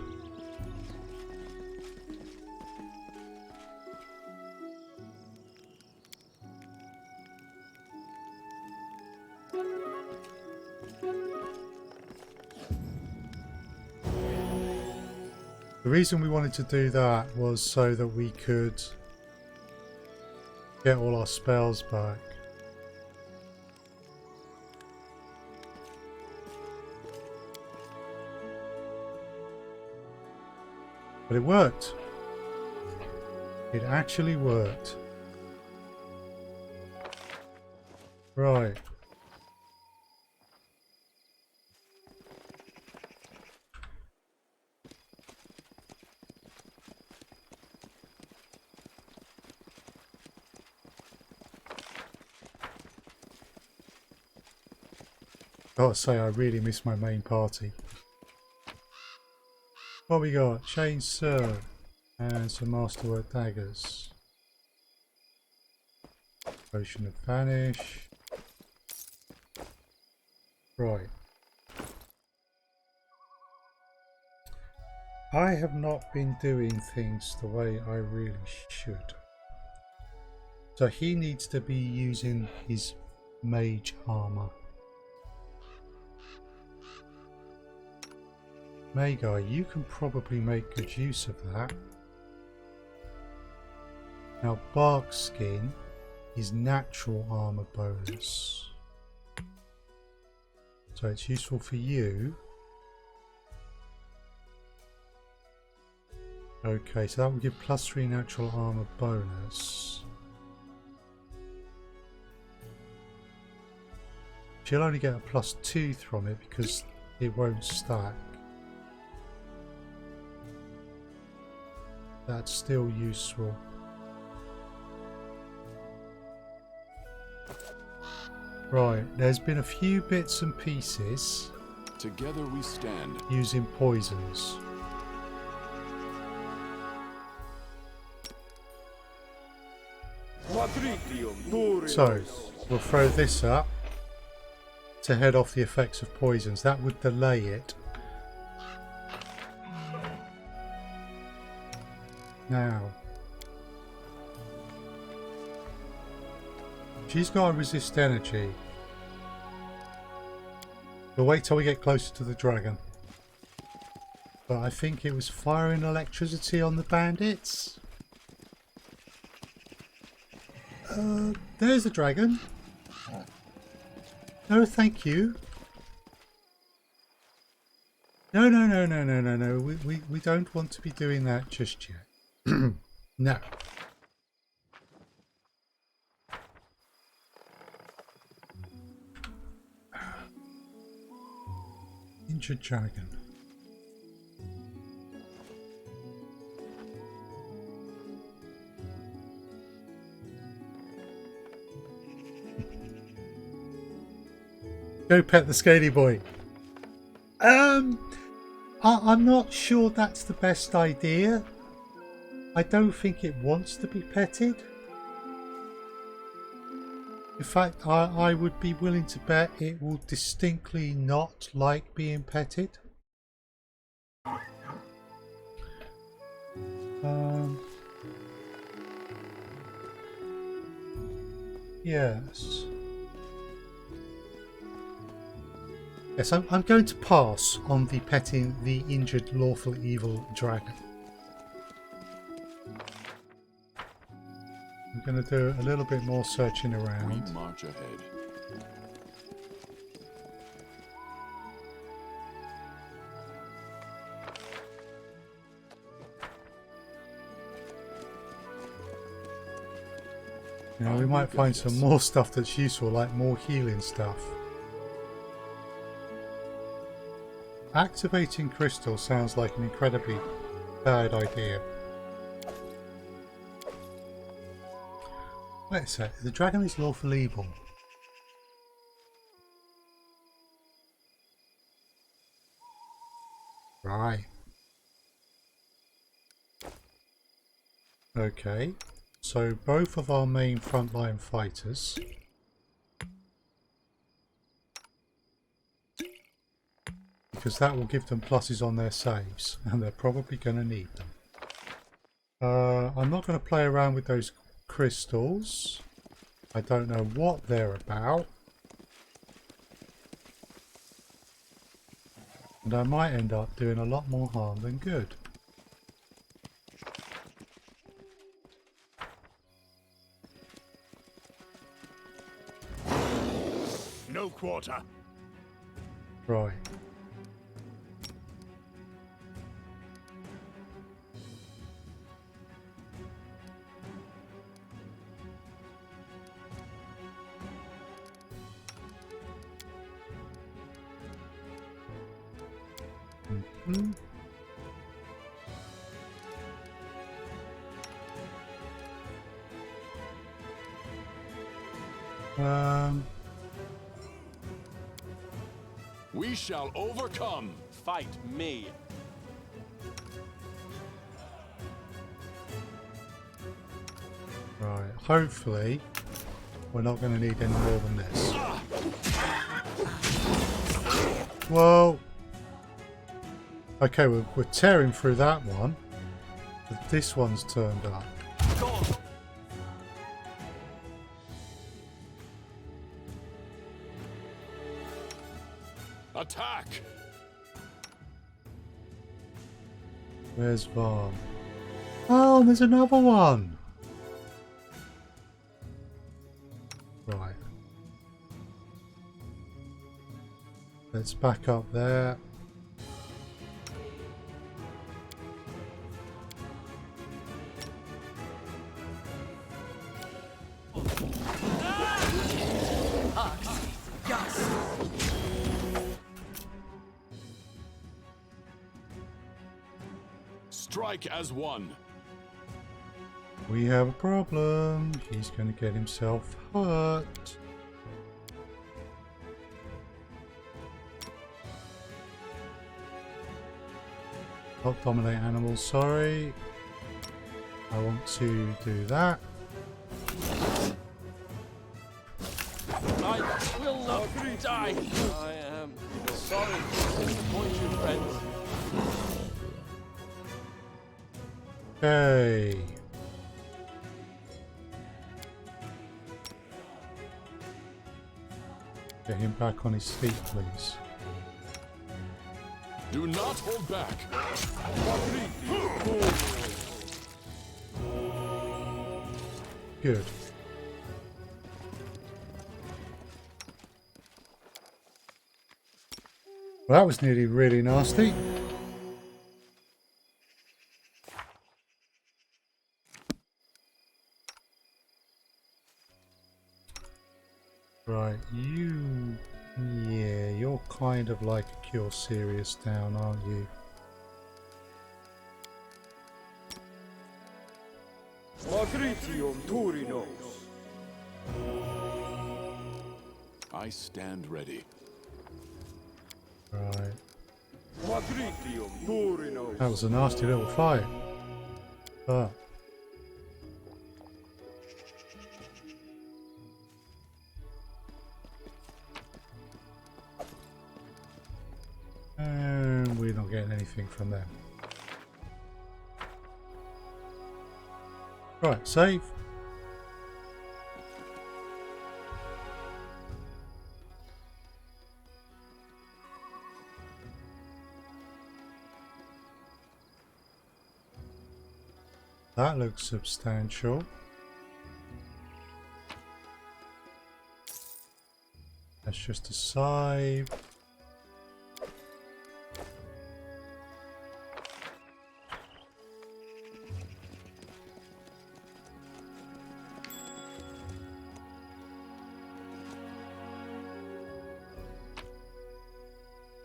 The reason we wanted to do that was so that we could get all our spells back. But it worked. It actually worked. Right. Gotta say, I really miss my main party. What we got? Chainsaw and some masterwork daggers. Potion of Vanish. Right. I have not been doing things the way I really should. So he needs to be using his mage armor. Magai, you can probably make good use of that. Now, bark skin is natural armor bonus, so it's useful for you. Okay, so that will give +3 natural armor bonus. She'll only get a +2 from it because it won't stack. That's still useful. Right, there's been a few bits and pieces. Together we stand. Using poisons. So, we'll throw this up to head off the effects of poisons. That would delay it. Now, she's got to resist energy. We'll wait till we get closer to the dragon. But I think it was firing electricity on the bandits. There's the dragon. No, thank you. No. We don't want to be doing that just yet. No. Injured dragon. Go pet the scaly boy. I'm not sure that's the best idea. I don't think it wants to be petted. In fact, I would be willing to bet it will distinctly not like being petted. Yes. Yes, I'm going to pass on the petting the injured lawful evil dragon. I'm going to do a little bit more searching around. We march ahead. You know, we might find some more stuff that's useful, like more healing stuff. Activating crystal sounds like an incredibly Bad idea. Wait a sec, the dragon is lawful evil. Right. Okay. So both of our main frontline fighters because that will give them pluses on their saves and they're probably going to need them. I'm not going to play around with those crystals. I don't know what they're about. And I might end up doing a lot more harm than good. No quarter. Right. Mm-hmm. We shall overcome. Fight me. Right. Hopefully, we're not going to need any more than this. Whoa. Okay, we're tearing through that one. But this one's turned up. Attack! Where's Varn? Oh, there's another one. Right. Let's back up there. Strike as one. We have a problem. He's going to get himself hurt. Not dominate animals, sorry. I want to do that. I will not die. I am sorry to disappoint you, friends. Okay. Get him back on his feet, please. Do not hold back. Good. Well, that was nearly really nasty. Right, you... Yeah, you're kind of like a Cure Serious down, aren't you? I stand ready. Right. That was a nasty little fight. But... and we're not getting anything from them. Right, save. That looks substantial. That's just a save.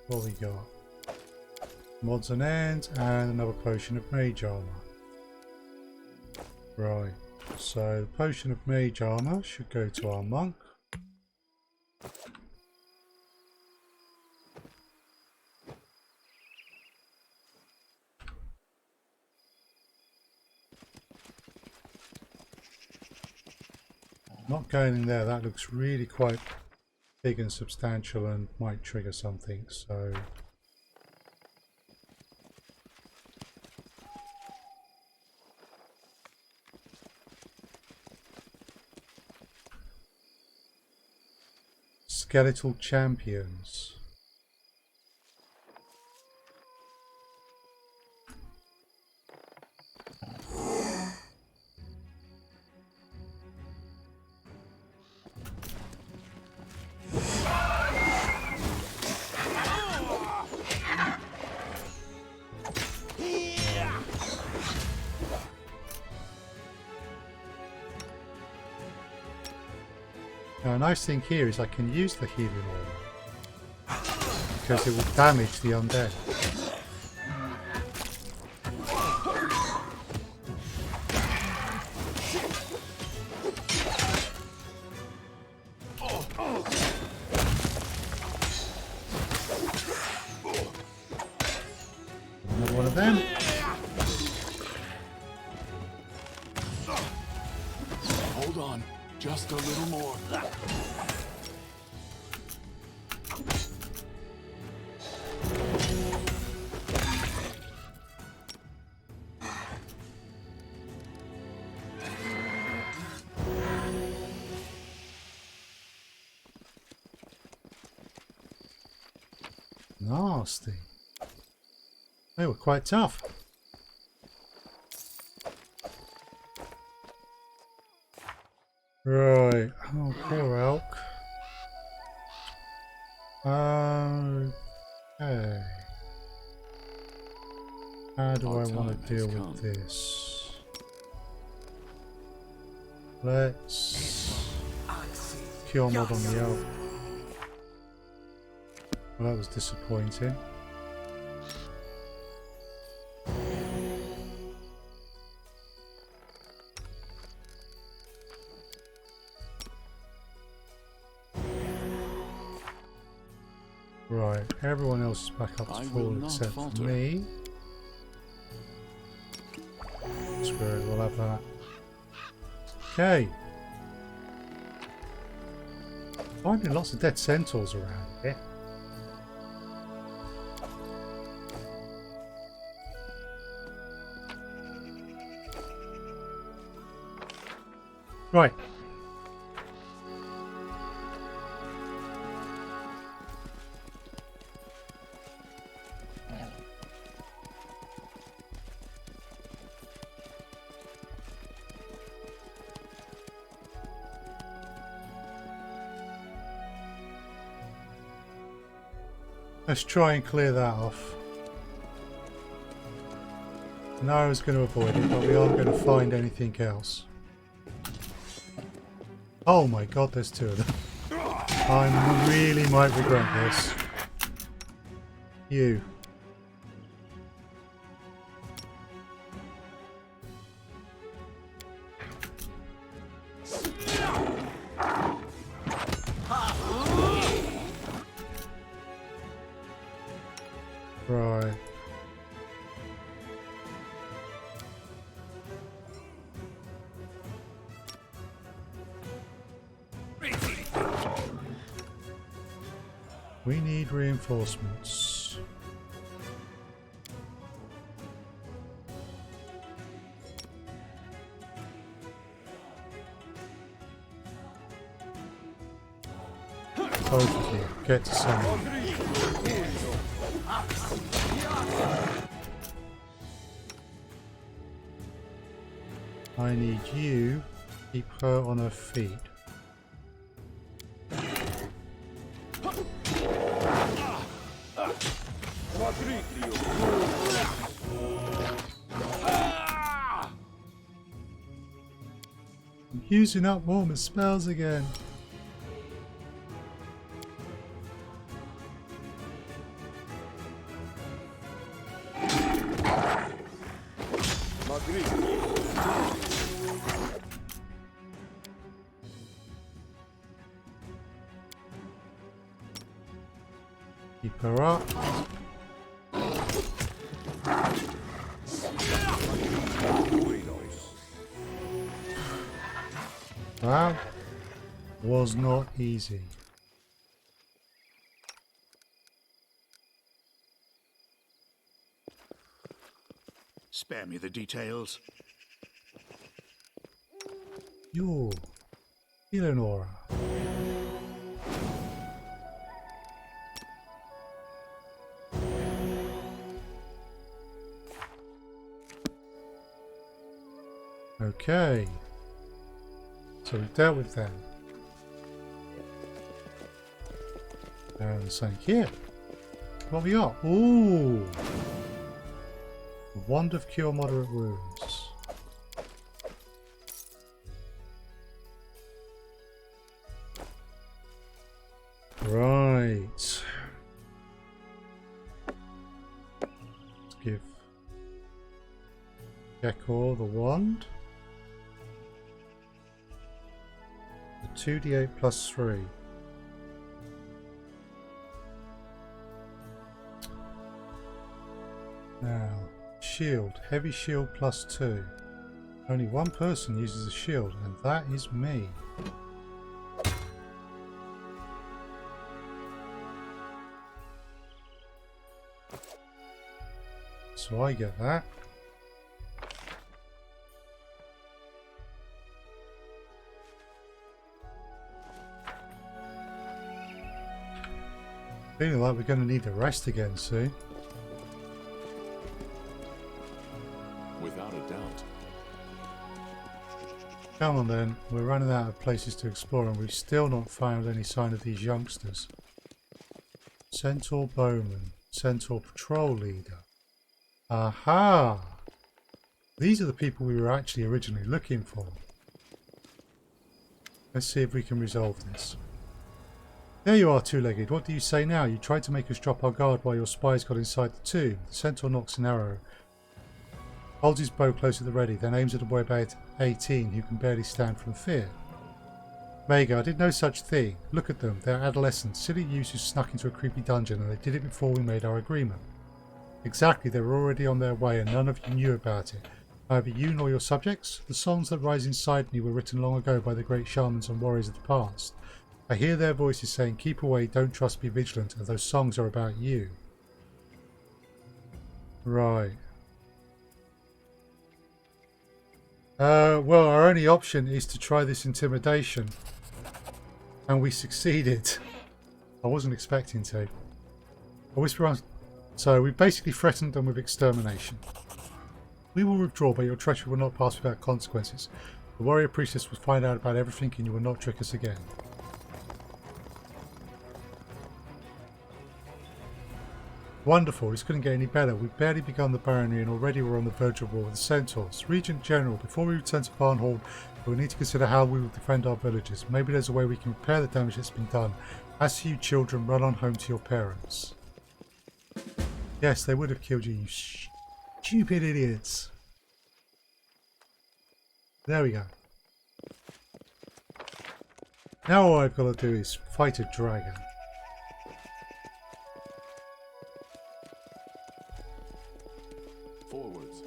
What we got? Mods and ends, and another potion of mage armor. Right, so the potion of mage armor should go to our monk. Not going in there, that looks really quite big and substantial and might trigger something, so skeletal champions. Now, a nice thing here is I can use the healing aura because it will damage the undead. Another one of them. Hold on. Just a little more. Nasty. They were quite tough. Right. Oh, poor elk. Okay. How do I want to deal with this? Let's cure mod on the elk. Well, that was disappointing. Right, everyone else is back up to full except for me. Screw it, we'll have that. Okay. Finding lots of dead centaurs around here. Right. Let's try and clear that off. No, I was going to avoid it, but we aren't going to find anything else. Oh my god, there's two of them. I really might regret this. You. Right. We need reinforcements. Both of you, get to someone. I need you to keep her on her feet. I'm using up all my spells again. Keep her up. That was not easy. Spare me the details. Yo, Eleonora. Okay. So we've dealt with them. And something here. What we got? Ooh. Wand of Cure Moderate Wounds. Right. Let's give Gekor the wand. The 2d8 plus 3. Now, shield. Heavy shield plus 2. Only one person uses a shield, and that is me. So I get that. Feeling like we're going to need a rest again soon. Without a doubt. Come on then, we're running out of places to explore and we've still not found any sign of these youngsters. Centaur Bowman, Centaur Patrol Leader. Aha! These are the people we were actually originally looking for. Let's see if we can resolve this. There you are, Two-Legged. What do you say now? You tried to make us drop our guard while your spies got inside the tomb. The Centaur knocks an arrow, holds his bow close at the ready, then aims at a boy about 18 who can barely stand from fear. Mega, I did no such thing. Look at them. They're adolescents, silly youths who snuck into a creepy dungeon, and they did it before we made our agreement. Exactly, they were already on their way and none of you knew about it. Neither you nor your subjects. The songs that rise inside me were written long ago by the great shamans and warriors of the past. I hear their voices saying, keep away, don't trust, be vigilant, and those songs are about you. Right. Well, our only option is to try this intimidation. And we succeeded. I wasn't expecting to. I whisper on... So we basically threatened them with extermination. We will withdraw, but your treachery will not pass without consequences. The warrior priestess will find out about everything and you will not trick us again. Wonderful, this couldn't get any better. We've barely begun the barony and already we're on the verge of war with the Centaurs. Regent General, before we return to Varnhold, we'll need to consider how we will defend our villages. Maybe there's a way we can repair the damage that's been done. As for you children, run on home to your parents. Yes, they would have killed you, you stupid idiots. There we go. Now all I've got to do is fight a dragon. Forwards.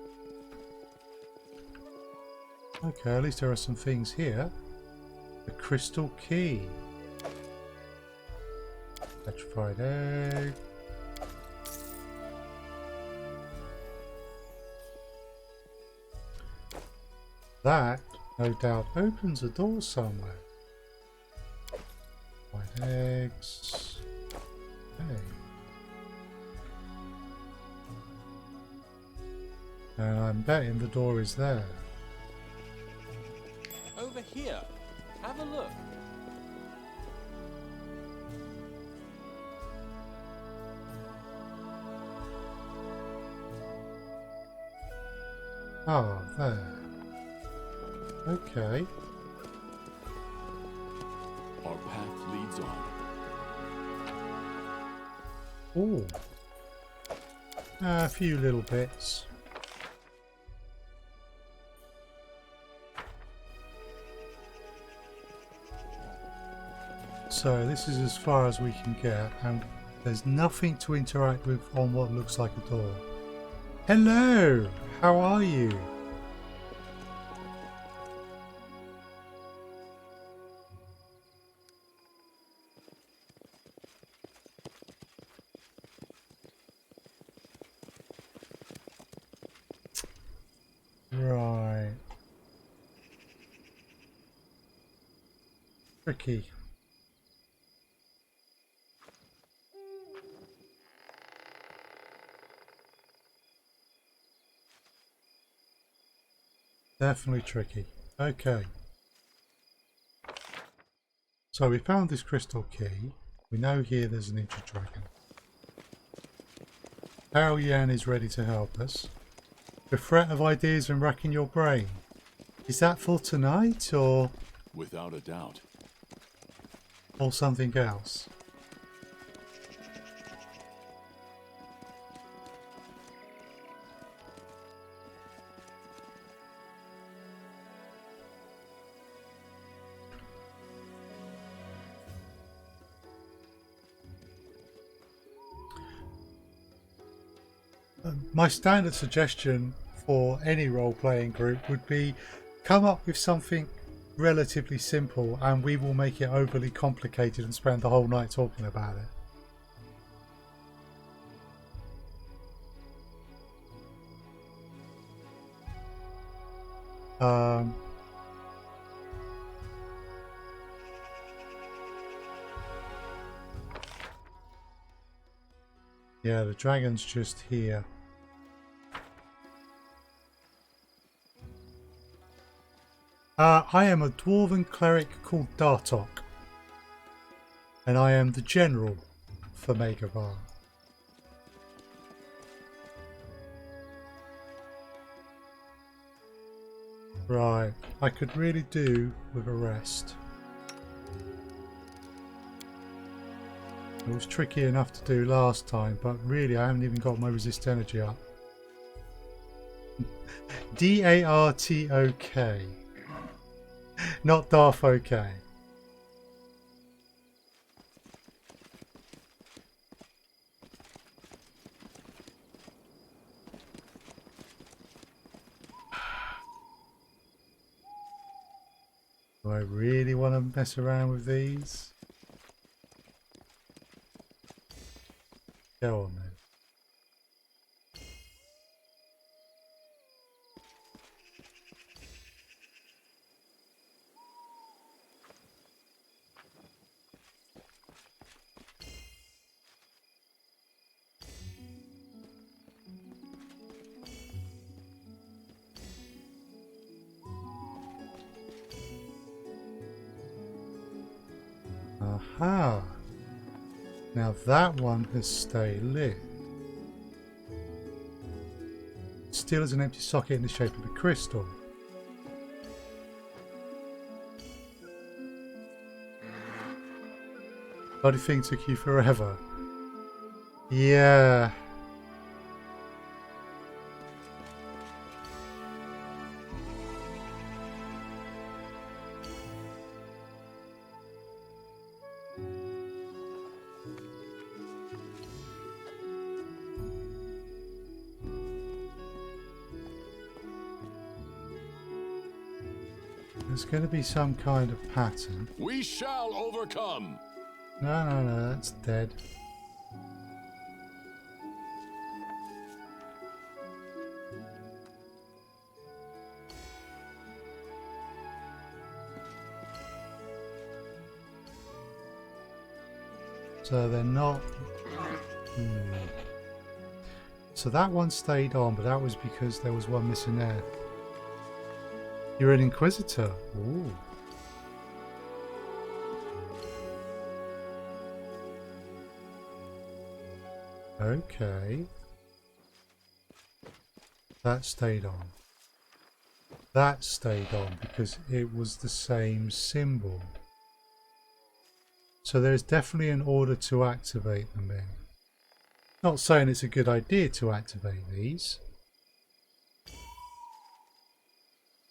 Okay, at least there are some things here. The crystal key. Petrified egg. That, no doubt, opens a door somewhere. White eggs. Okay. And I'm betting the door is there. Over here. Have a look. Ah, there. Okay. Our path leads on. Ooh. A few little bits. So this is as far as we can get, and there's nothing to interact with on what looks like a door. Hello! How are you? Right. Tricky. Definitely tricky. Okay. So we found this crystal key. We know here there's an injured dragon. How Yan is ready to help us. The threat of ideas and racking your brain. Is that for tonight or Without a doubt. something else? My standard suggestion for any role-playing group would be come up with something relatively simple and we will make it overly complicated and spend the whole night talking about it. Yeah, the dragon's just here. I am a dwarven cleric called Dartok, and I am the general for Megavar. Right, I could really do with a rest. It was tricky enough to do last time, but really I haven't even got my resist energy up. D-A-R-T-O-K. Not Darth OK. Do I really want to mess around with these? Go on then. Aha! Now that one has stayed lit. Still has an empty socket in the shape of a crystal. Bloody thing took you forever. Yeah. There's going to be some kind of pattern. We shall overcome. No, that's dead. So they're not... So that one stayed on, but that was because there was one missing there. You're an Inquisitor. Ooh. Okay. That stayed on. That stayed on because it was the same symbol. So there's definitely an order to activate them in. Not saying it's a good idea to activate these.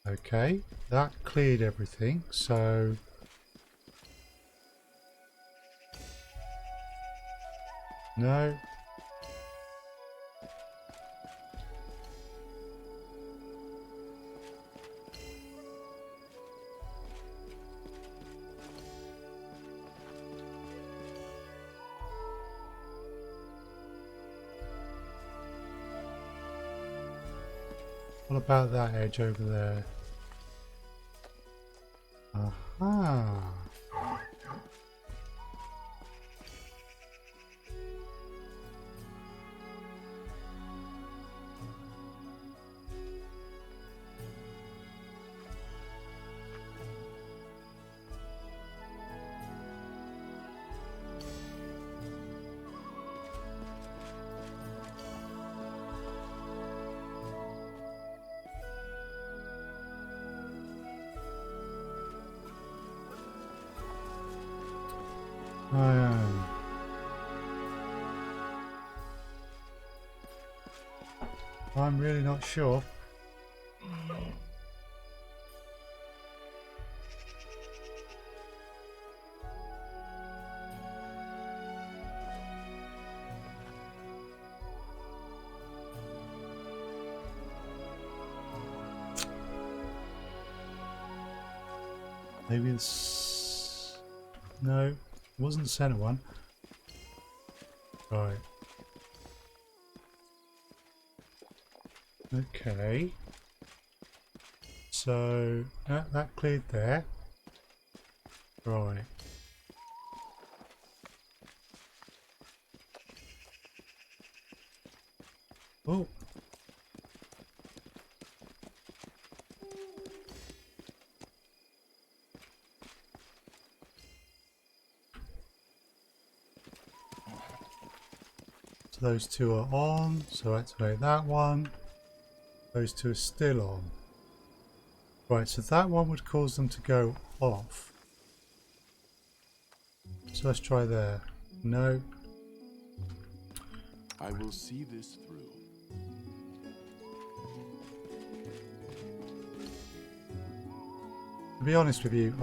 Okay, that cleared everything, so No. What about that edge over there? Aha. I am. I'm really not sure. Maybe it's... No, it wasn't the center one. Right. Okay. So, that cleared there. Right. Oh. So those two are on, so activate that one. Those two are still on. Right, so that one would cause them to go off. So let's try there. No. I will see this through. To be honest with you,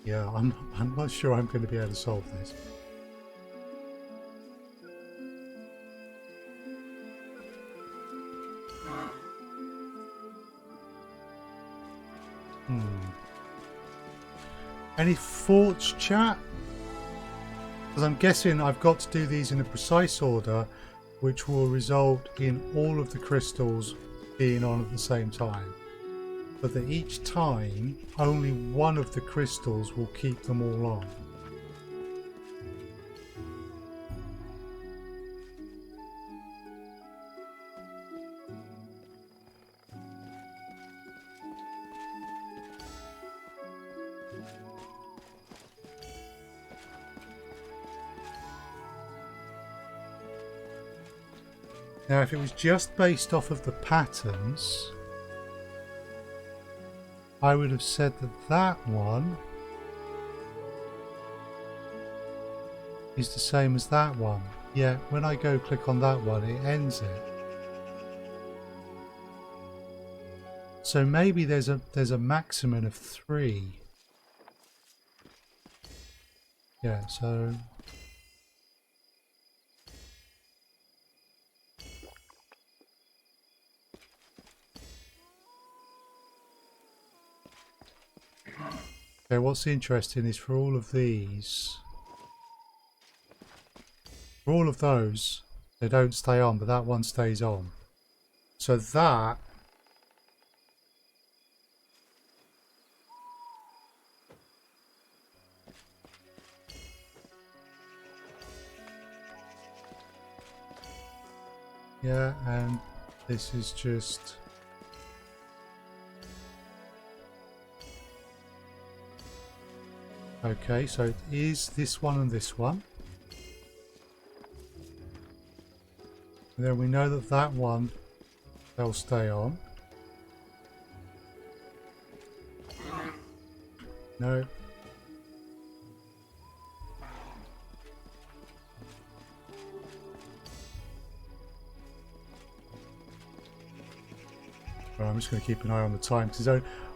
yeah, I'm not sure I'm going to be able to solve this. Any thoughts, chat? Because I'm guessing I've got to do these in a precise order, which will result in all of the crystals being on at the same time. But that each time, only one of the crystals will keep them all on. Now, if it was just based off of the patterns, I would have said that that one is the same as that one. Yet when I go click on that one, it ends it. So maybe there's a maximum of 3. Yeah, so okay, what's interesting is for all of these, for all of those, they don't stay on, but that one stays on. So that yeah, and this is just okay, so it is this one and this one. And then we know that that one, they'll stay on. No. Right, I'm just going to keep an eye on the time because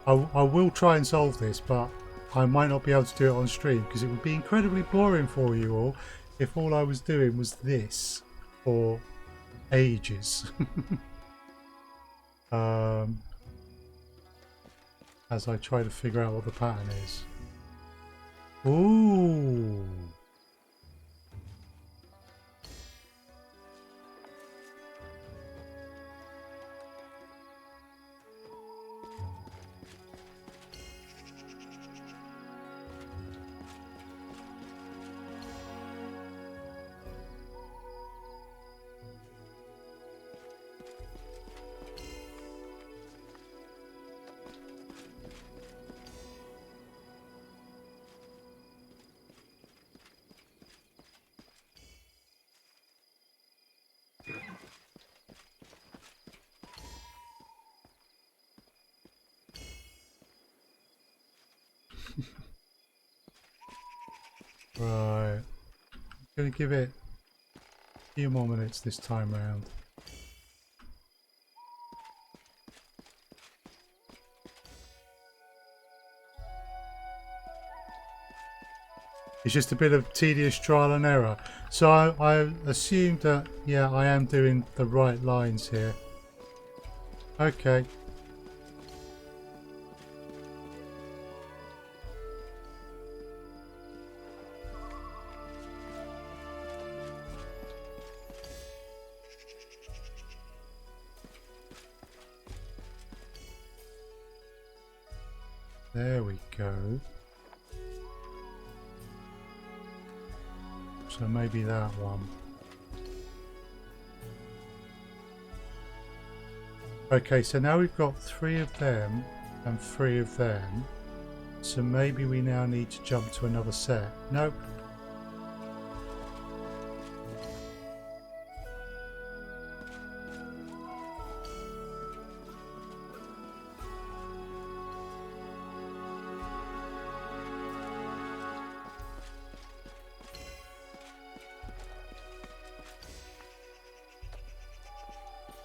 I will try and solve this, but I might not be able to do it on stream because it would be incredibly boring for you all if all I was doing was this for ages. As I try to figure out what the pattern is. Ooh. Right. I'm gonna give it a few more minutes this time round. It's just a bit of tedious trial and error. So I assumed that, yeah, I am doing the right lines here. Okay. There we go. So maybe that one. Okay, so now we've got 3 of them and 3 of them. So maybe we now need to jump to another set. Nope.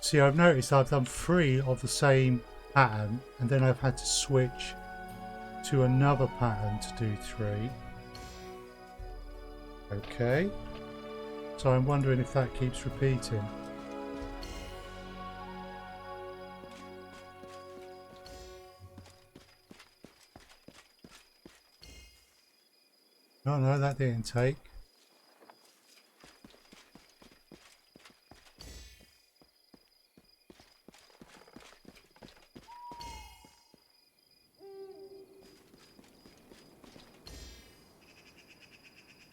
See, I've noticed I've done 3 of the same pattern and then I've had to switch to another pattern to do 3. Okay. So I'm wondering if that keeps repeating. Oh no, that didn't take.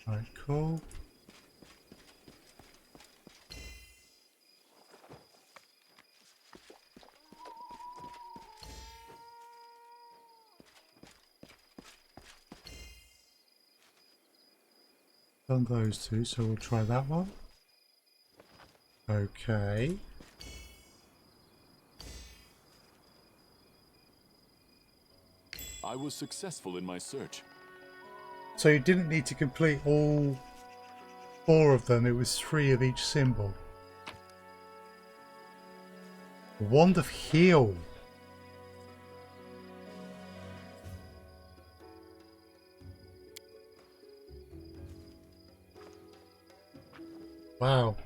Alright, cool. Done those 2, so we'll try that one. Okay. I was successful in my search. So you didn't need to complete all 4 of them, it was 3 of each symbol. Wand of Heal. Wow.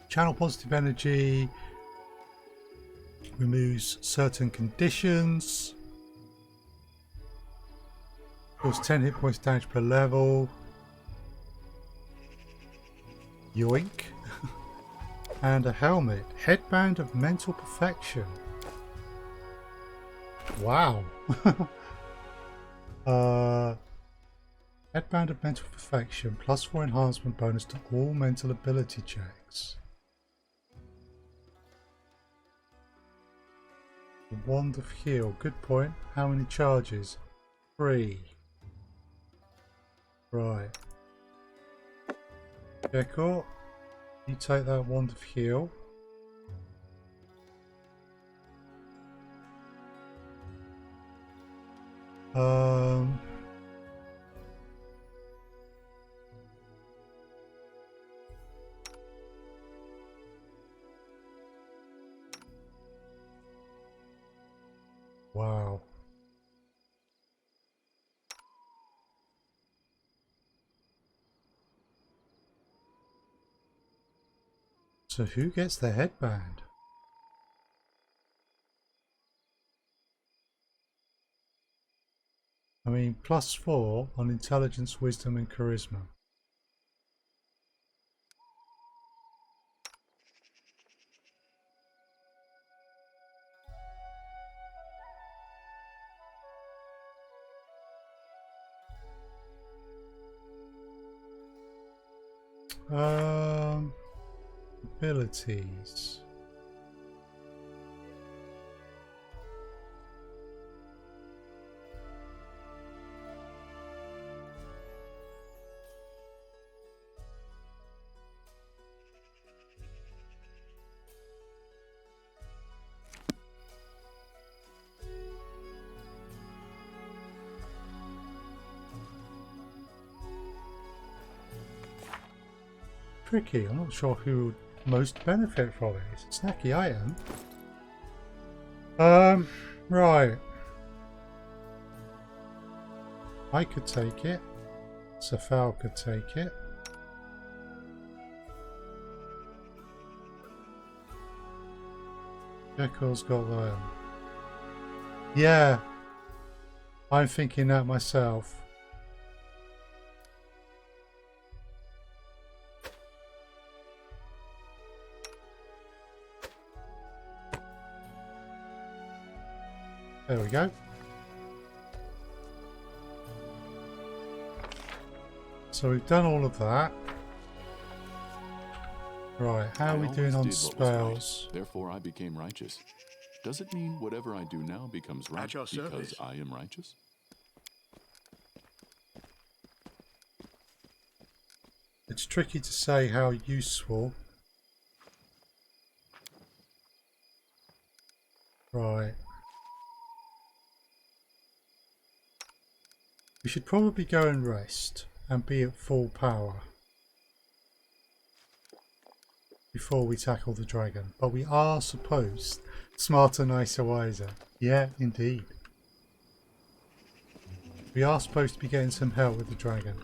Channel positive energy. Removes certain conditions. Cause 10 hit points damage per level. Yoink. And a helmet. Headband of Mental Perfection. Wow. Headband of Mental Perfection. +4 enhancement bonus to all mental ability checks. Wand of Heal. Good point. How many charges? 3. Right. Gecko, you take that Wand of Heal. Wow. So who gets the headband? I mean, +4 on intelligence, wisdom and charisma. Abilities. Tricky. I'm not sure who would most benefit from it. It's a snacky item. Right. I could take it. Safal could take it. Jekyll's got that. Yeah. I'm thinking that myself. There we go. So we've done all of that. Right, how are we doing on spells? Therefore I became righteous. Does it mean whatever I do now becomes right your because service. I am righteous? It's tricky to say how useful. Right. We should probably go and rest and be at full power before we tackle the dragon. But we are supposed smarter, nicer, wiser. Yeah, indeed. We are supposed to be getting some help with the dragon.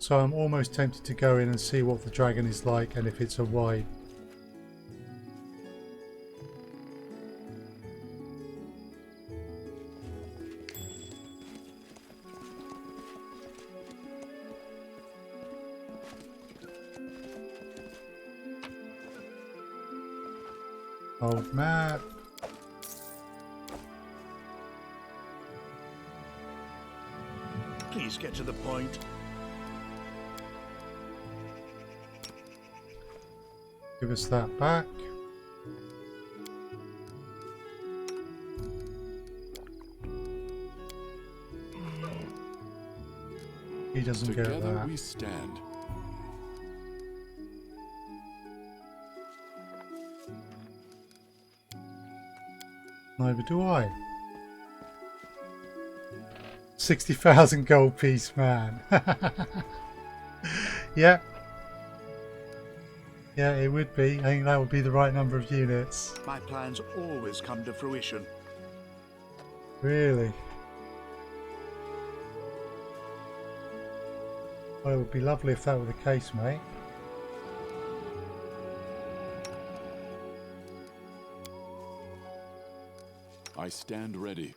So I'm almost tempted to go in and see what the dragon is like and if it's a wide. Old map. Please get to the point. Give us that back. He doesn't get Together that. we stand. Neither do I. 60,000 gold piece, man. Yeah. Yeah, it would be. I think that would be the right number of units. My plans always come to fruition. Really. Well, it would be lovely if that were the case, mate. I stand ready.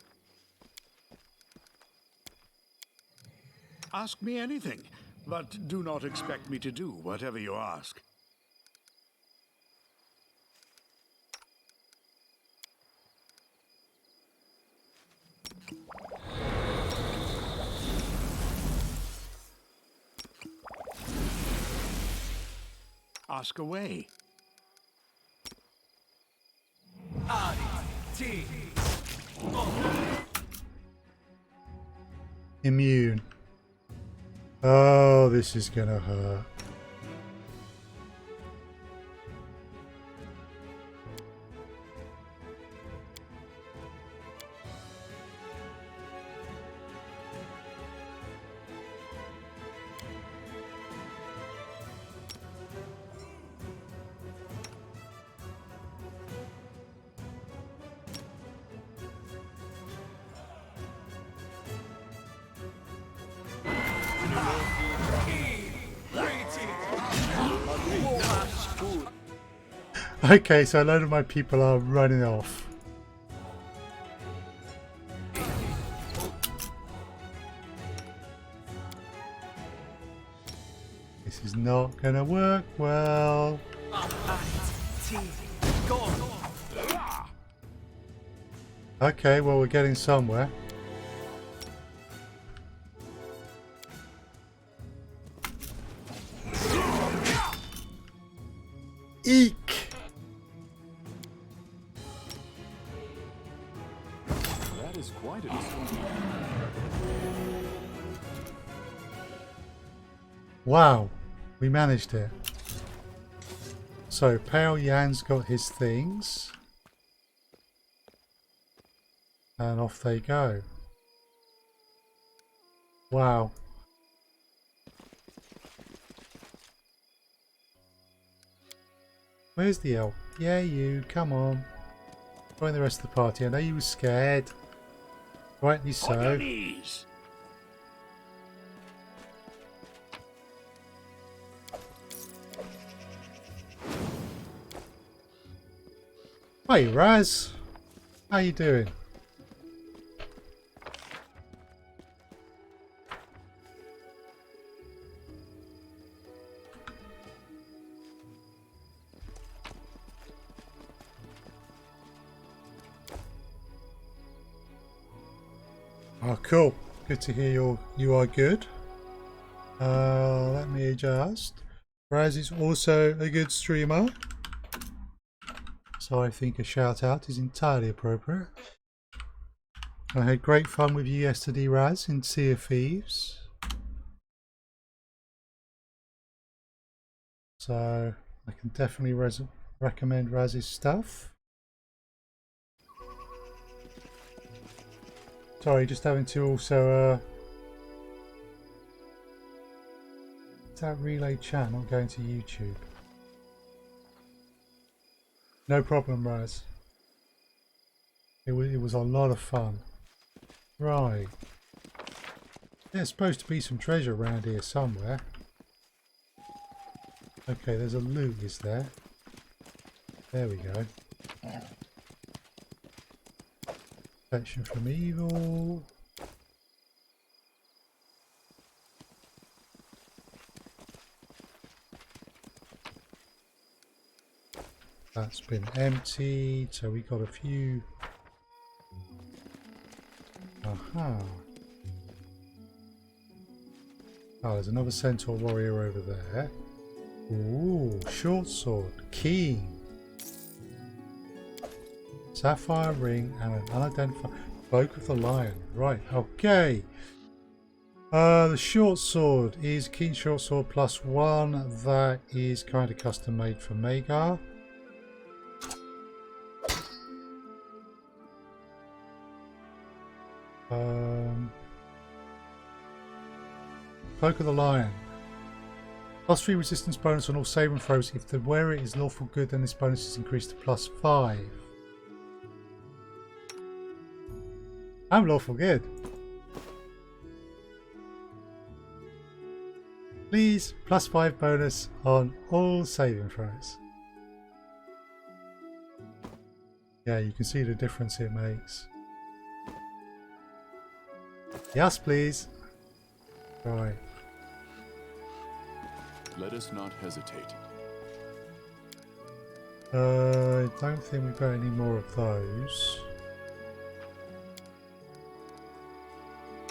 Ask me anything, but do not expect me to do whatever you ask. Ask away. Immune. Oh, this is gonna hurt. Okay, so a load of my people are running off. This is not gonna work well. Okay, well we're getting somewhere. Eek! That is quite a disturbance. Wow, we managed it. So Pale Yan's got his things. And off they go. Wow. Where's the elf? Yeah, you, come on. Join the rest of the party. I know you were scared. Rightly On your so. knees. Hey Raz, how you doing? Oh, cool. Good to hear you are good. Let me adjust. Raz is also a good streamer, so I think a shout out is entirely appropriate. I had great fun with you yesterday, Raz, in Sea of Thieves. So I can definitely recommend Raz's stuff. Sorry, just having to also is that relay chat not going to YouTube? No problem, Raz. It was a lot of fun. Right. There's supposed to be some treasure around here somewhere. Okay, there's a loot, is there? There we go. Protection from evil. That's been emptied, so we got a few. Aha. Oh, there's another Centaur warrior over there. Ooh, short sword, keen. Sapphire ring and an unidentified cloak of the lion. Right, okay. The short sword is keen short sword +1. That is kind of custom made for Magar. Cloak of the Lion. +3 resistance bonus on all saving throws. If the wearer is lawful good, then this bonus is increased to +5. I'm lawful good. Please, +5 bonus on all saving throws. Yeah, you can see the difference it makes. Yes, please. Right. Let us not hesitate. I don't think we've got any more of those.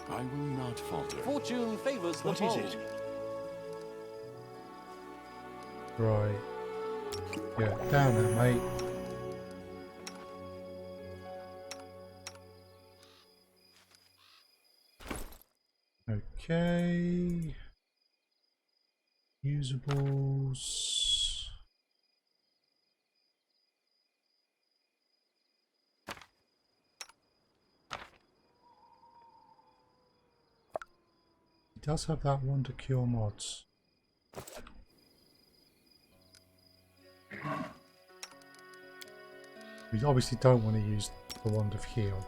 I will not falter. Fortune favors the What bold. is it? Right. Yeah, down there, mate. Okay. Usables. It does have that one to cure mods. We obviously don't want to use the wand of heal.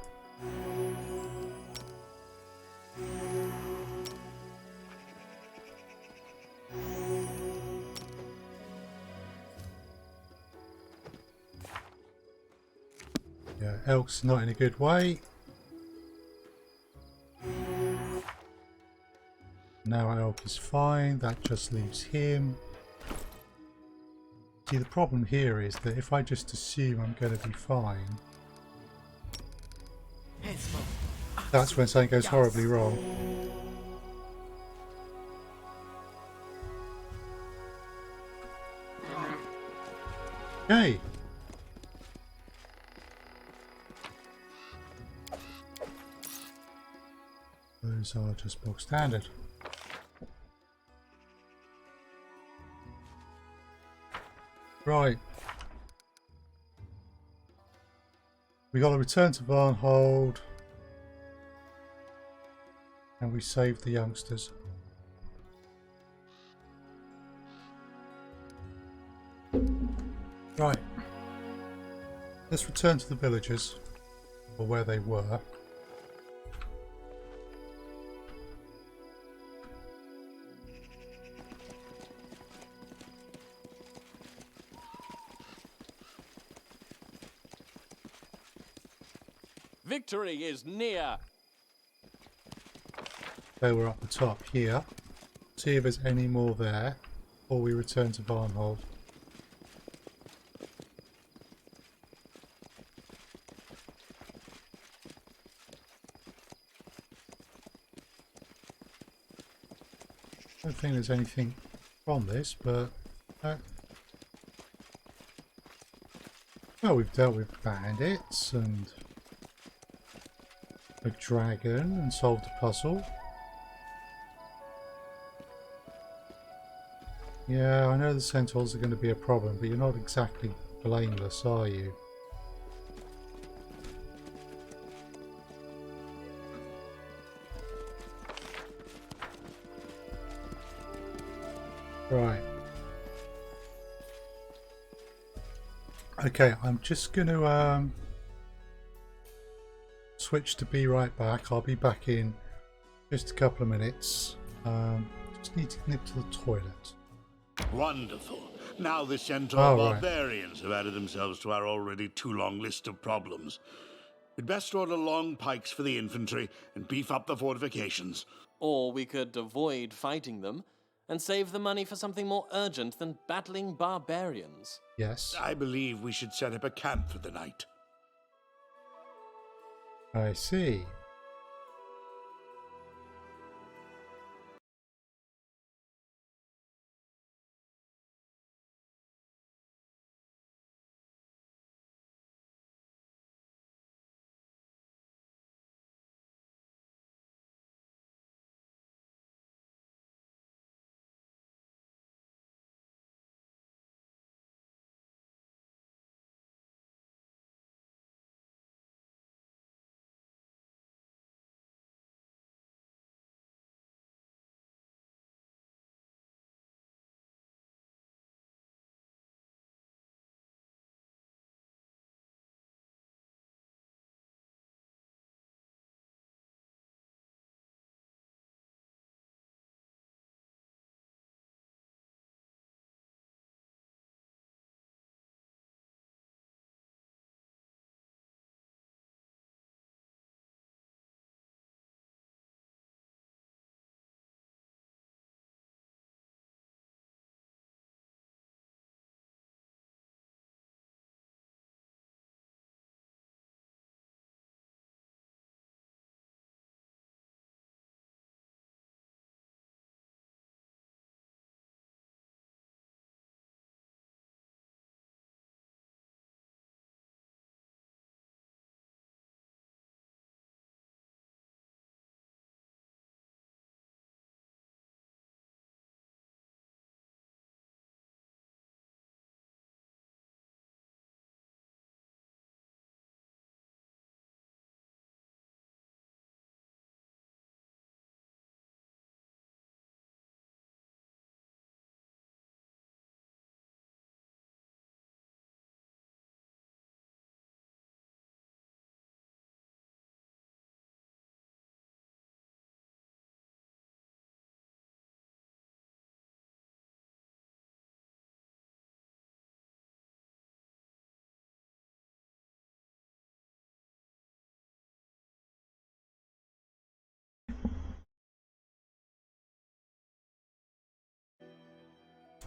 Elk's not in a good way. Now Elk is fine. That just leaves him. See, the problem here is that if I just assume I'm going to be fine, that's when something goes horribly wrong. Okay. Those are just bog standard. Right. We got to return to Varnhold. And we saved the youngsters. Right. Let's return to the villages, or where they were. Victory is near. They were up the top here. See if there's any more there, or we return to Varnhold. I don't think there's anything from this, but well, we've dealt with bandits and a dragon and solved a puzzle. Yeah, I know the Centaurs are going to be a problem, but you're not exactly blameless, are you? Right. Okay, I'm just going to switch to be right back. I'll be back in just a couple of minutes. Just need to nip to the toilet. Wonderful. Now the Centaur Oh, right. barbarians have added themselves to our already too long list of problems. We'd best order long pikes for the infantry and beef up the fortifications. Or we could avoid fighting them and save the money for something more urgent than battling barbarians. Yes, I believe we should set up a camp for the night. I see.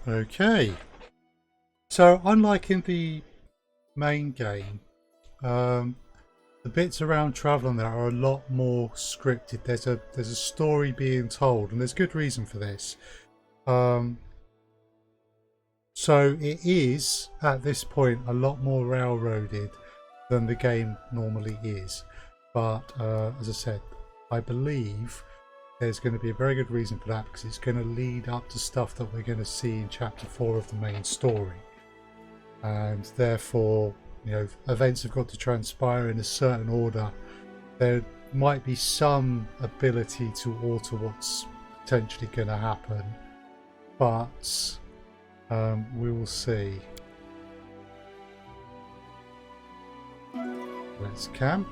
Okay. So, unlike in the main game, the bits around traveling there are a lot more scripted. There's a story being told, and there's good reason for this. So it is at this point a lot more railroaded than the game normally is. But as I said, I believe there's going to be a very good reason for that, because it's going to lead up to stuff that we're going to see in chapter 4 of the main story, and therefore, you know, events have got to transpire in a certain order. There might be some ability to alter what's potentially going to happen, but we will see. Let's camp.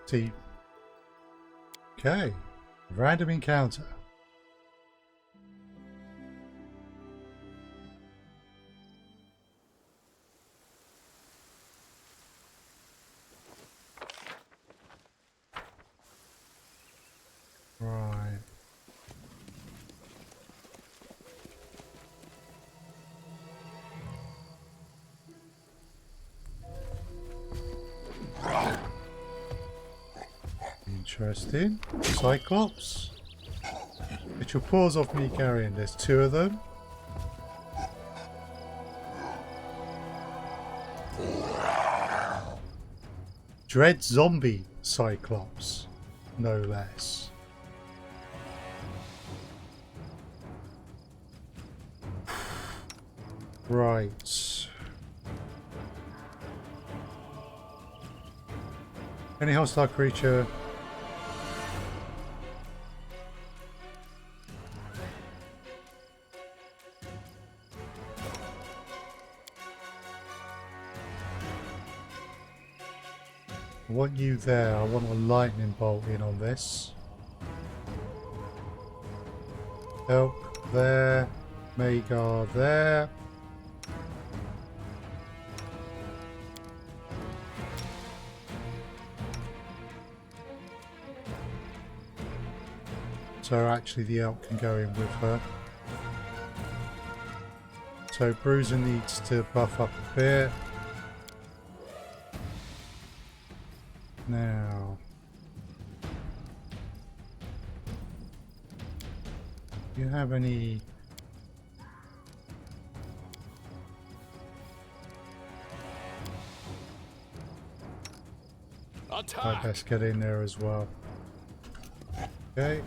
See. Okay. Random encounter. Right. Interesting. Cyclops. Get your paws off me, Garion. There's 2 of them. Dread zombie Cyclops, no less. Right. Any hostile creature. I want you there. I want a lightning bolt in on this. Elk there. Magar there. So actually the elk can go in with her. So Bruiser needs to buff up a bit. Now, do you have any? I best get in there as well. Okay.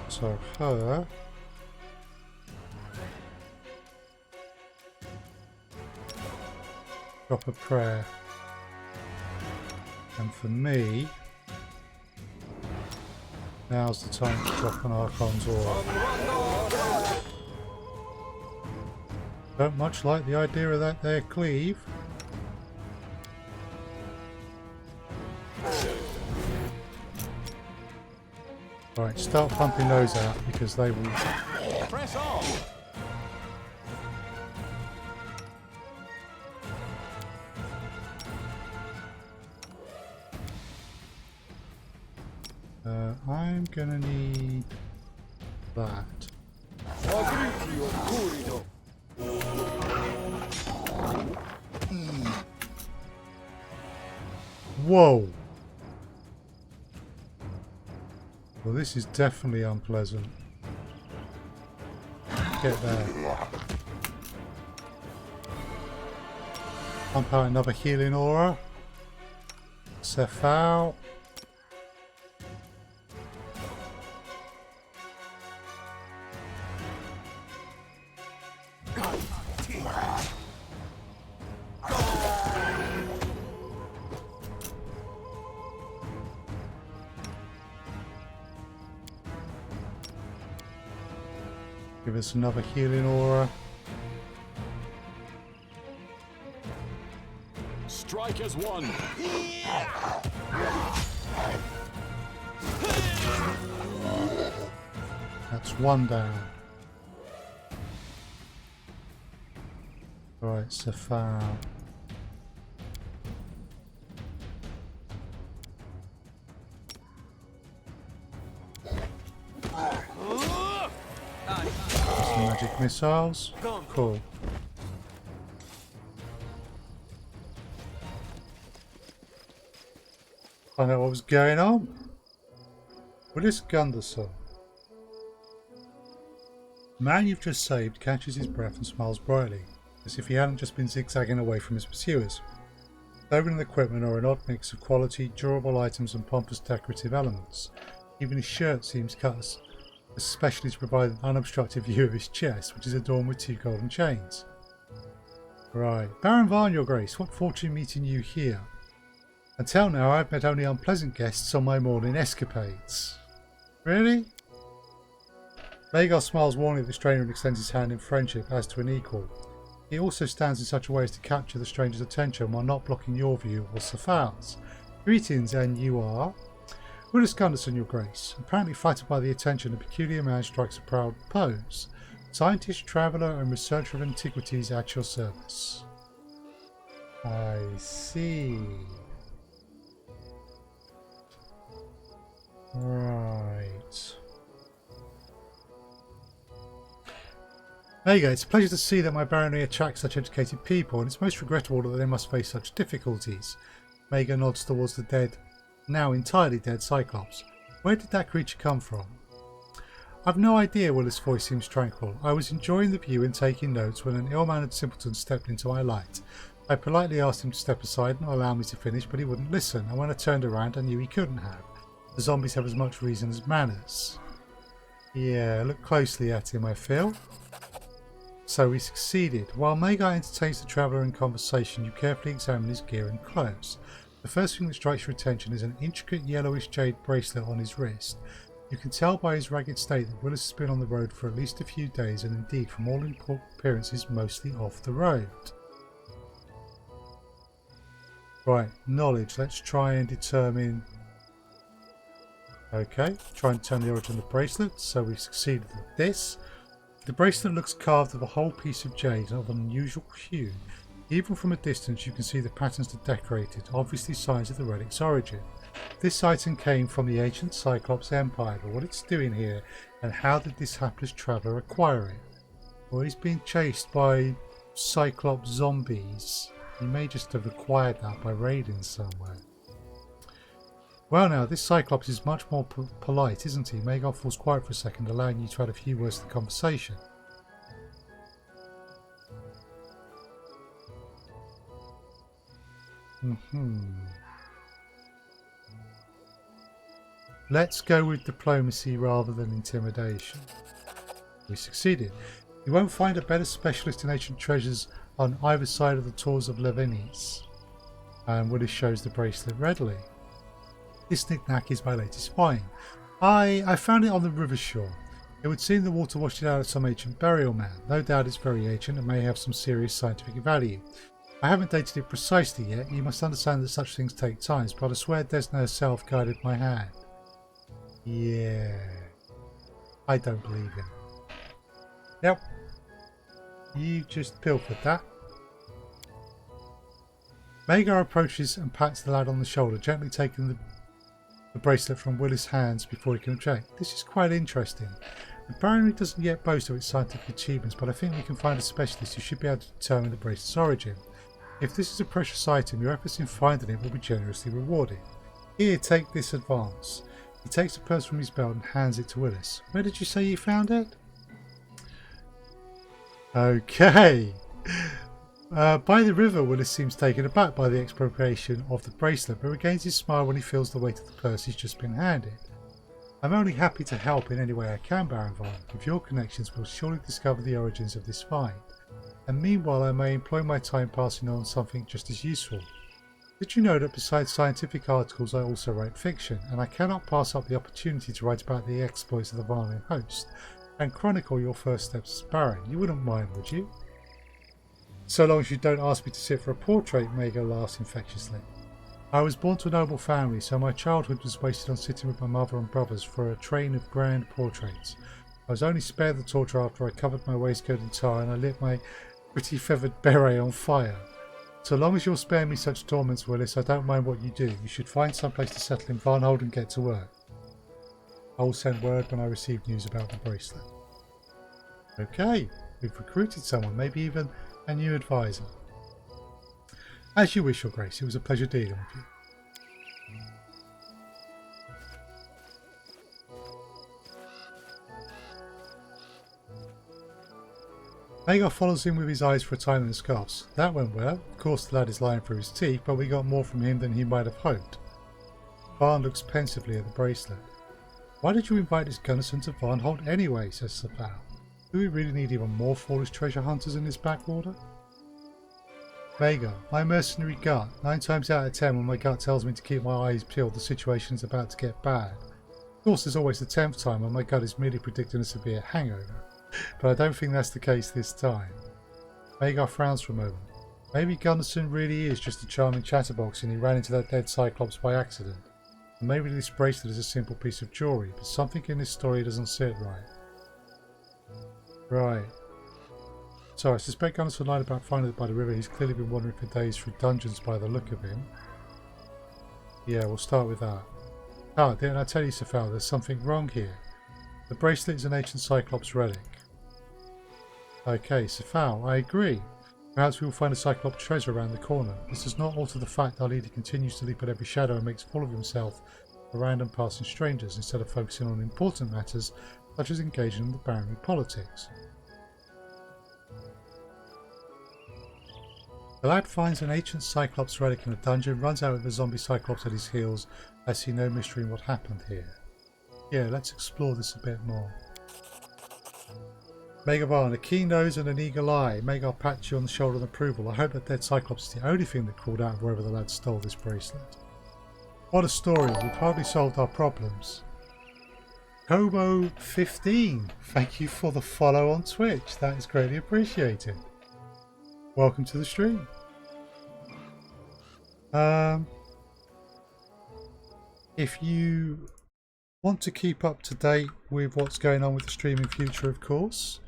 So her. Drop a prayer. And for me, now's the time to drop an Archon's Aura. Don't much like the idea of that there cleave. Right, start pumping those out because they will. Press on! I'm gonna need that. Whoa! Well, this is definitely unpleasant. Get there. Pump out another healing aura. Cephal. Give us another healing aura. Strike as one. That's one down. Right, so far. Some magic missiles. Cool. I know what was going on. Willis Gunderson. The man you've just saved catches his breath and smiles brightly, as if he hadn't just been zigzagging away from his pursuers. Clothing and equipment are an odd mix of quality, durable items and pompous decorative elements. Even his shirt seems cut especially to provide an unobstructed view of his chest, which is adorned with 2 golden chains. Right. Baron Varn, your grace, what fortune meeting you here? Until now, I've met only unpleasant guests on my morning escapades. Really? Magar smiles warmly at the stranger and extends his hand in friendship as to an equal. He also stands in such a way as to capture the stranger's attention while not blocking your view or Safar's. Greetings, and you are? Willis Gunderson, your grace. Apparently flattered by the attention, a peculiar man strikes a proud pose. Scientist, traveller, and researcher of antiquities at your service. I see. Right. There you go. It's a pleasure to see that my barony attracts such educated people, and it's most regrettable that they must face such difficulties. Magar nods towards the now entirely dead Cyclops. Where did that creature come from? I've no idea. Willis' voice seems tranquil. I was enjoying the view and taking notes when an ill-mannered simpleton stepped into my light. I politely asked him to step aside and allow me to finish, but he wouldn't listen, and when I turned around I knew he couldn't have. The zombies have as much reason as manners. Yeah, look closely at him, I feel. So we succeeded. While Magar entertains the traveller in conversation, you carefully examine his gear and clothes. The first thing that strikes your attention is an intricate yellowish jade bracelet on his wrist. You can tell by his ragged state that Willis has been on the road for at least a few days, and indeed, from all appearances, mostly off the road. Right, knowledge. Let's try and determine... Okay, try and determine the origin of the bracelet. So we've succeeded at this. The bracelet looks carved of a whole piece of jade of an unusual hue. Even from a distance you can see the patterns that decorate it, obviously signs of the relic's origin. This item came from the ancient Cyclops Empire, but what it's doing here, and how did this hapless traveller acquire it? Well, he's being chased by Cyclops zombies. He may just have acquired that by raiding somewhere. Well now, this Cyclops is much more polite, isn't he? Magar falls quiet for a second, allowing you to add a few words to the conversation. Let's go with diplomacy rather than intimidation. We succeeded. You won't find a better specialist in ancient treasures on either side of the Tours of Levinis. And Willis shows the bracelet readily. This knick-knack is my latest find. I found it on the river shore. It would seem the water washed it out of some ancient burial mound. No doubt it's very ancient and may have some serious scientific value. I haven't dated it precisely yet. You must understand that such things take time, but I swear Desna herself guided my hand. Yeah. I don't believe him. Yep. You just pilfered that. Magar approaches and pats the lad on the shoulder, gently taking the bracelet from Willis' hands before he can object. This is quite interesting. The barony doesn't yet boast of its scientific achievements, but I think we can find a specialist who should be able to determine the bracelet's origin. If this is a precious item, your efforts in finding it will be generously rewarded. Here, take this advance. He takes the purse from his belt and hands it to Willis. Where did you say you found it? Okay. By the river, Willis seems taken aback by the expropriation of the bracelet, but regains his smile when he feels the weight of the purse he's just been handed. I'm only happy to help in any way I can, Baron Varn. With your connections, we'll surely discover the origins of this find. And meanwhile, I may employ my time passing on something just as useful. Did you know that besides scientific articles, I also write fiction, and I cannot pass up the opportunity to write about the exploits of the Varnhold host, and chronicle your first steps as Baron? You wouldn't mind, would you? So long as you don't ask me to sit for a portrait, Magar laughs infectiously. I was born to a noble family, so my childhood was wasted on sitting with my mother and brothers for a train of grand portraits. I was only spared the torture after I covered my waistcoat in tar and I lit my pretty feathered beret on fire. So long as you'll spare me such torments, Willis, I don't mind what you do. You should find some place to settle in Varnhold and get to work. I will send word when I receive news about the bracelet. Okay, we've recruited someone, maybe even a new advisor. As you wish, Your Grace. It was a pleasure dealing with you. Magar follows him with his eyes for a time and scoffs. That went well. Of course the lad is lying through his teeth, but we got more from him than he might have hoped. Varn looks pensively at the bracelet. Why did you invite this Gunnison to Varnhold anyway, says Safal. Do we really need even more foolish treasure hunters in this backwater? Magar, my mercenary gut. 9 times out of 10 when my gut tells me to keep my eyes peeled, the situation's about to get bad. Of course there's always the 10th time when my gut is merely predicting a severe hangover. But I don't think that's the case this time. Magar frowns for a moment. Maybe Gunnison really is just a charming chatterbox and he ran into that dead Cyclops by accident. And maybe this bracelet is a simple piece of jewellery, but something in this story doesn't sit right. Right. So I suspect Gunnison lied about finding it by the river. He's clearly been wandering for days through dungeons by the look of him. Yeah, we'll start with that. Ah, didn't I tell you, Safal, there's something wrong here. The bracelet is an ancient Cyclops relic. Okay, Safal, I agree. Perhaps we will find a Cyclops treasure around the corner. This does not alter the fact our leader continues to leap at every shadow and makes fool of himself for random passing strangers instead of focusing on important matters such as engaging in the barony politics. The lad finds an ancient Cyclops relic in a dungeon, runs out with a zombie Cyclops at his heels. I see no mystery in what happened here. Yeah, let's explore this a bit more. Magar Varn, a keen nose and an eagle eye. Magar pats you on the shoulder in approval. I hope that dead Cyclops is the only thing that crawled out of wherever the lad stole this bracelet. What a story. We've hardly solved our problems. Kobo15, thank you for the follow on Twitch. That is greatly appreciated. Welcome to the stream. If you want to keep up to date with what's going on with the stream in future, of course,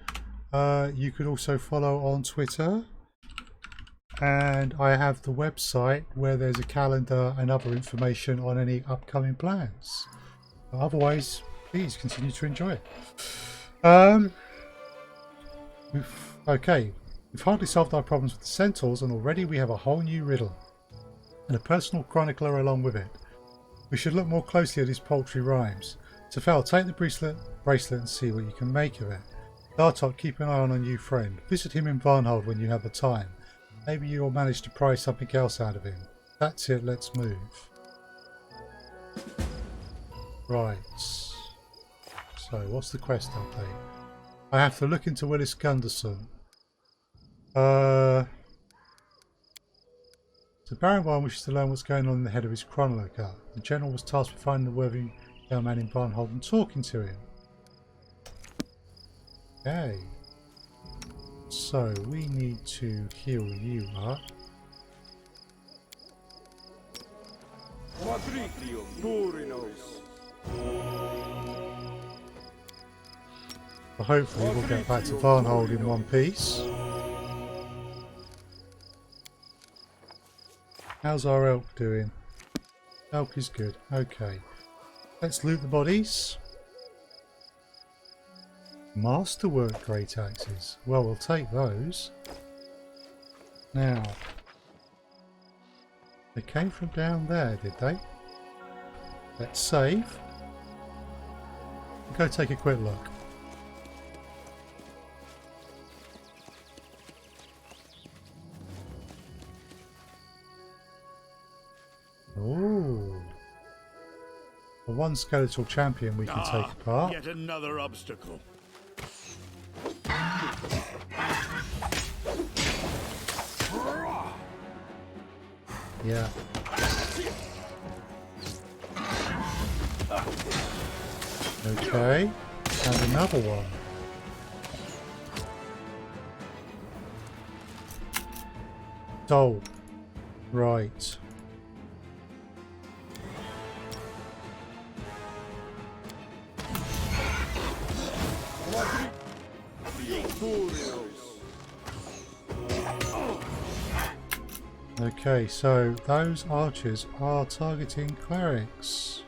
you could also follow on Twitter, and I have the website where there's a calendar and other information on any upcoming plans. Otherwise, please continue to enjoy it. We've hardly solved our problems with the Centaurs, and already we have a whole new riddle and a personal chronicler along with it. We should look more closely at his paltry rhymes. Safal, take the bracelet and see what you can make of it. Dartok, keep an eye on our new friend. Visit him in Varnhold when you have the time. Maybe you'll manage to pry something else out of him. That's it, let's move. Right. So, what's the quest update? I have to look into Willis Gunderson. So Baron Varn wishes to learn what's going on in the head of his chronicler. The general was tasked with finding the worthy young man in Varnhold and talking to him. Okay. So we need to heal you up. So hopefully we'll get back to Varnhold in one piece. How's our elk doing? Elk is good. Okay. Let's loot the bodies. Masterwork great axes. Well, we'll take those. Now, they came from down there, did they? Let's save. Go take a quick look. Oh, the one skeletal champion we can take apart. Yet another obstacle. Yeah. Okay, and another one. Oh, right. Okay, so those archers are targeting clerics.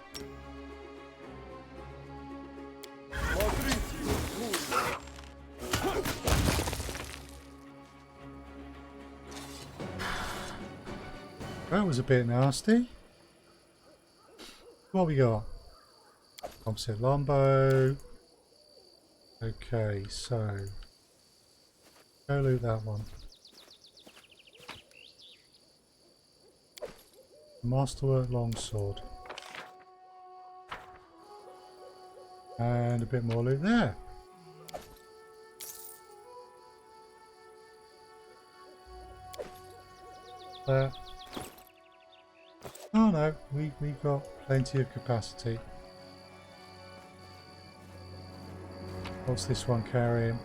That was a bit nasty. What we got? Opposite longbow. Okay, so go loot that one. Masterwork longsword. And a bit more loot there. There. Oh no, we got plenty of capacity. What's this one carrying?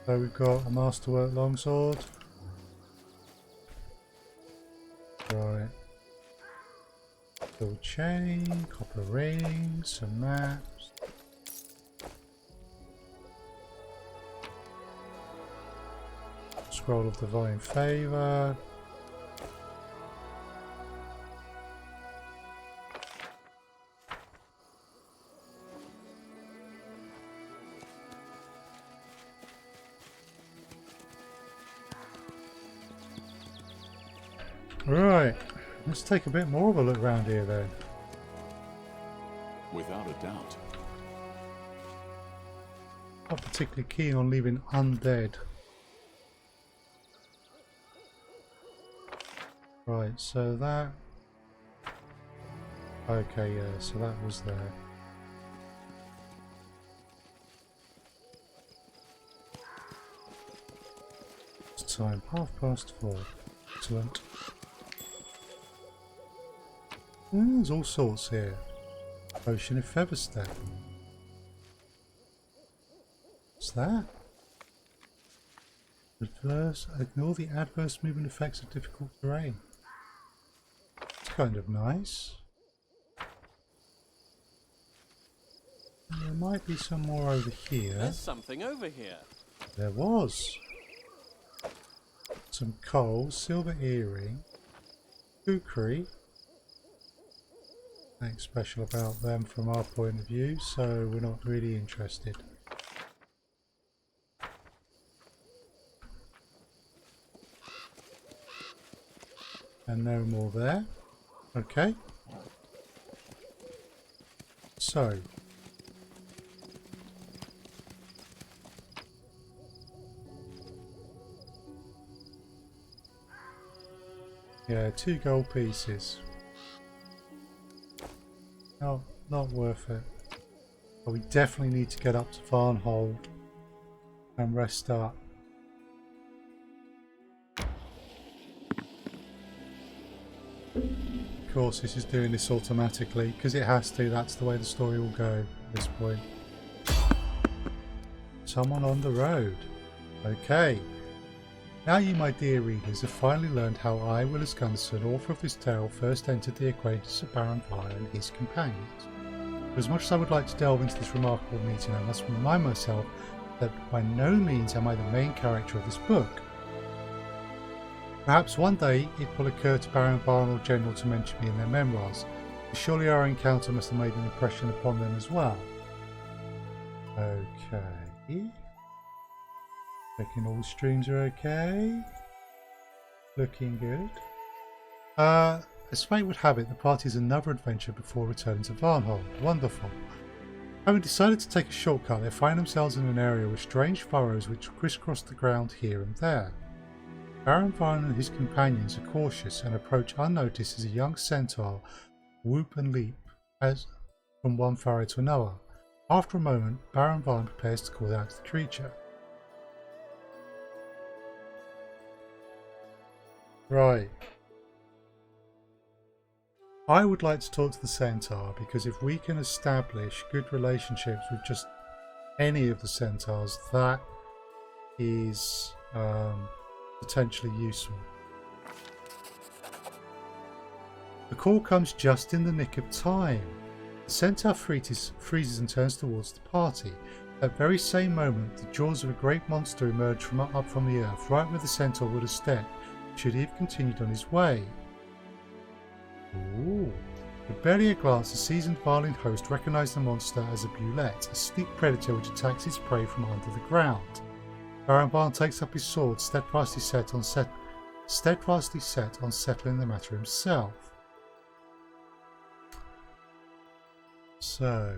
So we've got a masterwork longsword. Right. Gold chain, copper rings, some maps. Scroll of divine favor. Right, let's take a bit more of a look around here then. Without a doubt. Not particularly keen on leaving undead. Right, so that... Okay, yeah, so that was there. It's time 4:30. Excellent. There's all sorts here. Potion of feather step. What's that? Ignore the adverse movement effects of difficult terrain. It's kind of nice. There might be some more over here. There's something over here. There was. Some coal, silver earring, kukri. Nothing special about them from our point of view, so we're not really interested. And no more there. Okay. So. Yeah, 2 gold pieces. No, not worth it. But we definitely need to get up to Varnhold and rest up. Of course, this is doing this automatically because it has to. That's the way the story will go at this point. Someone on the road. Okay. Now you, my dear readers, have finally learned how I, Willis Gunnarsson, author of this tale, first entered the acquaintance of Baron Varn and his companions. But as much as I would like to delve into this remarkable meeting, I must remind myself that by no means am I the main character of this book. Perhaps one day it will occur to Baron Varn or General to mention me in their memoirs, but surely our encounter must have made an impression upon them as well. Okay. Checking all streams are okay. Looking good. As fate would have it, the party has another adventure before returning to Varnhold. Wonderful. Having decided to take a shortcut, they find themselves in an area with strange furrows which crisscross the ground here and there. Baron Varn and his companions are cautious and approach unnoticed as a young centaur whoop and leap as from one furrow to another. After a moment, Baron Varn prepares to call out to the creature. Right. I would like to talk to the Centaur because if we can establish good relationships with just any of the Centaurs, that is potentially useful. The call comes just in the nick of time. The Centaur freezes and turns towards the party. At that very same moment, the jaws of a great monster emerge up from the earth, right where the Centaur would have stepped. should he have continued on his way. Ooh. With barely a glance, the seasoned Varnhold host recognised the monster as a bulette, a sleek predator which attacks its prey from under the ground. Baron Varn takes up his sword, steadfastly set on settling the matter himself. So,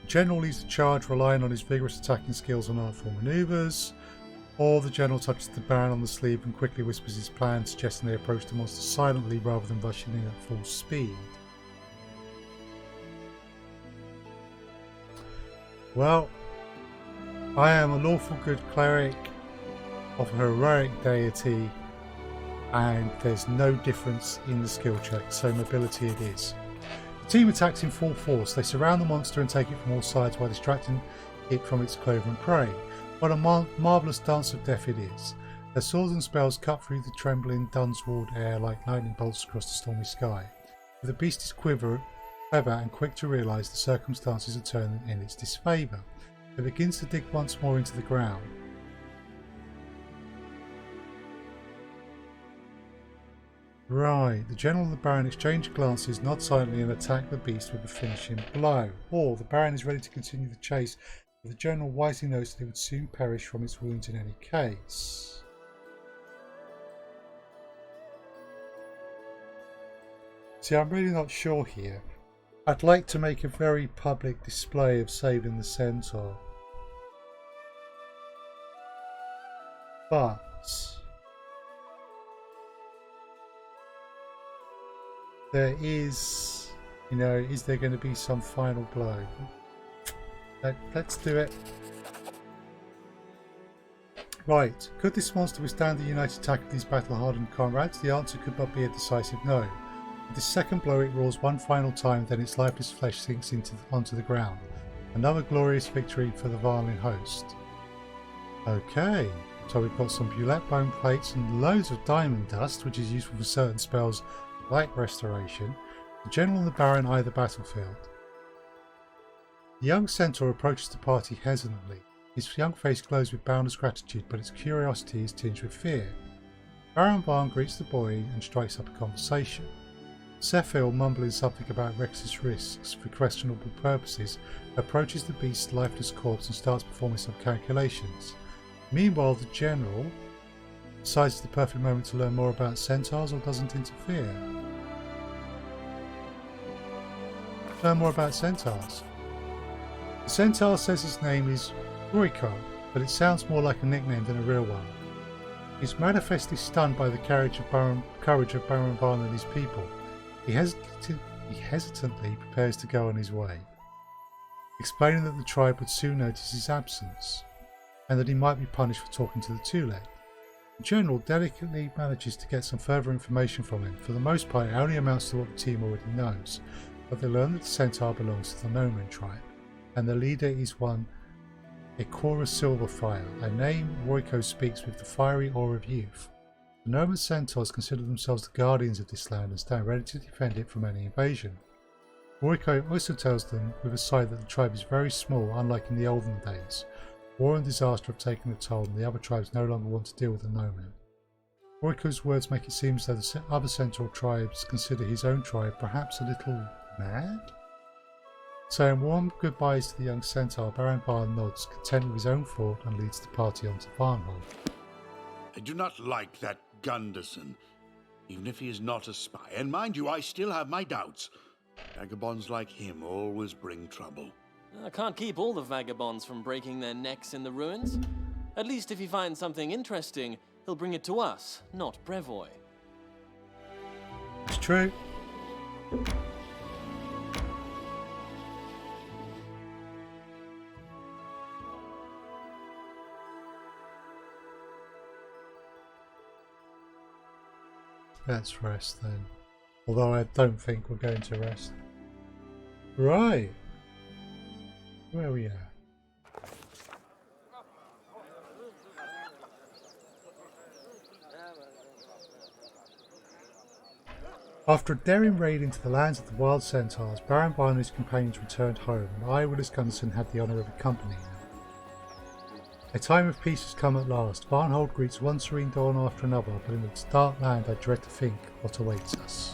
the general leads the charge, relying on his vigorous attacking skills and artful manoeuvres. Or the general touches the Baron on the sleeve and quickly whispers his plan, suggesting they approach the monster silently rather than rushing in at full speed. Well, I am a lawful good cleric of a heroic deity, and there's no difference in the skill check, so mobility it is. The team attacks in full force. They surround the monster and take it from all sides while distracting it from its cloven prey. What a marvellous dance of death it is. Their swords and spells cut through the trembling Dunsward air like lightning bolts across the stormy sky. But the beast is clever and quick to realise the circumstances are turning in its disfavour. It begins to dig once more into the ground. Right, the general and the Baron exchange glances, nod silently and attack the beast with a finishing blow. Or the Baron is ready to continue the chase, but the general wisely knows that it would soon perish from its wounds in any case. See, I'm really not sure here. I'd like to make a very public display of saving the Centaur. But there is, is there going to be some final blow? Let's do it. Right, could this monster withstand the united attack of these battle-hardened comrades? The answer could but be a decisive no. With this second blow it roars one final time, then its lifeless flesh sinks onto the ground. Another glorious victory for the Varnhold host. Okay, so we've got some bulette bone plates and loads of diamond dust, which is useful for certain spells like restoration. The general and the Baron eye the battlefield. The young Centaur approaches the party hesitantly. His young face glows with boundless gratitude, but its curiosity is tinged with fear. Baron Varn greets the boy and strikes up a conversation. Sephil, mumbling something about reckless risks for questionable purposes, approaches the beast's lifeless corpse and starts performing some calculations. Meanwhile, the general decides the perfect moment to learn more about Centaurs or doesn't interfere. Learn more about Centaurs. The Centaur says his name is Ruiko, but it sounds more like a nickname than a real one. He's manifestly stunned by the courage of Baron Varn and his people. He hesitantly prepares to go on his way, explaining that the tribe would soon notice his absence, and that he might be punished for talking to the Tule. The general delicately manages to get some further information from him. For the most part, it only amounts to what the team already knows, but they learn that the Centaur belongs to the Nomen tribe, and the leader is one Ikora Silverfire, a name Ruiko speaks with the fiery awe of youth. The Nomen Centaurs consider themselves the guardians of this land and stand ready to defend it from any invasion. Ruiko also tells them with a sigh that the tribe is very small, unlike in the olden days. War and disaster have taken a toll, and the other tribes no longer want to deal with the Nomen. Ruiko's words make it seem as though the other Centaur tribes consider his own tribe perhaps a little mad? Saying warm goodbyes to the young Centaur, Baron Varn nods, content with his own thought, and leads the party on to Varnhold. I do not like that Gunderson, even if he is not a spy. And mind you, I still have my doubts. Vagabonds like him always bring trouble. I can't keep all the vagabonds from breaking their necks in the ruins. At least if he finds something interesting, he'll bring it to us, not Brevoy. It's true. Let's rest then. Although I don't think we're going to rest. Right. Where are we at? After a daring raid into the lands of the wild Centaurs, Baron Varn and his companions returned home, and I, Willis Gunderson, had the honour of accompanying them. A time of peace has come at last. Varnhold greets one serene dawn after another, but in its dark land I dread to think what awaits us.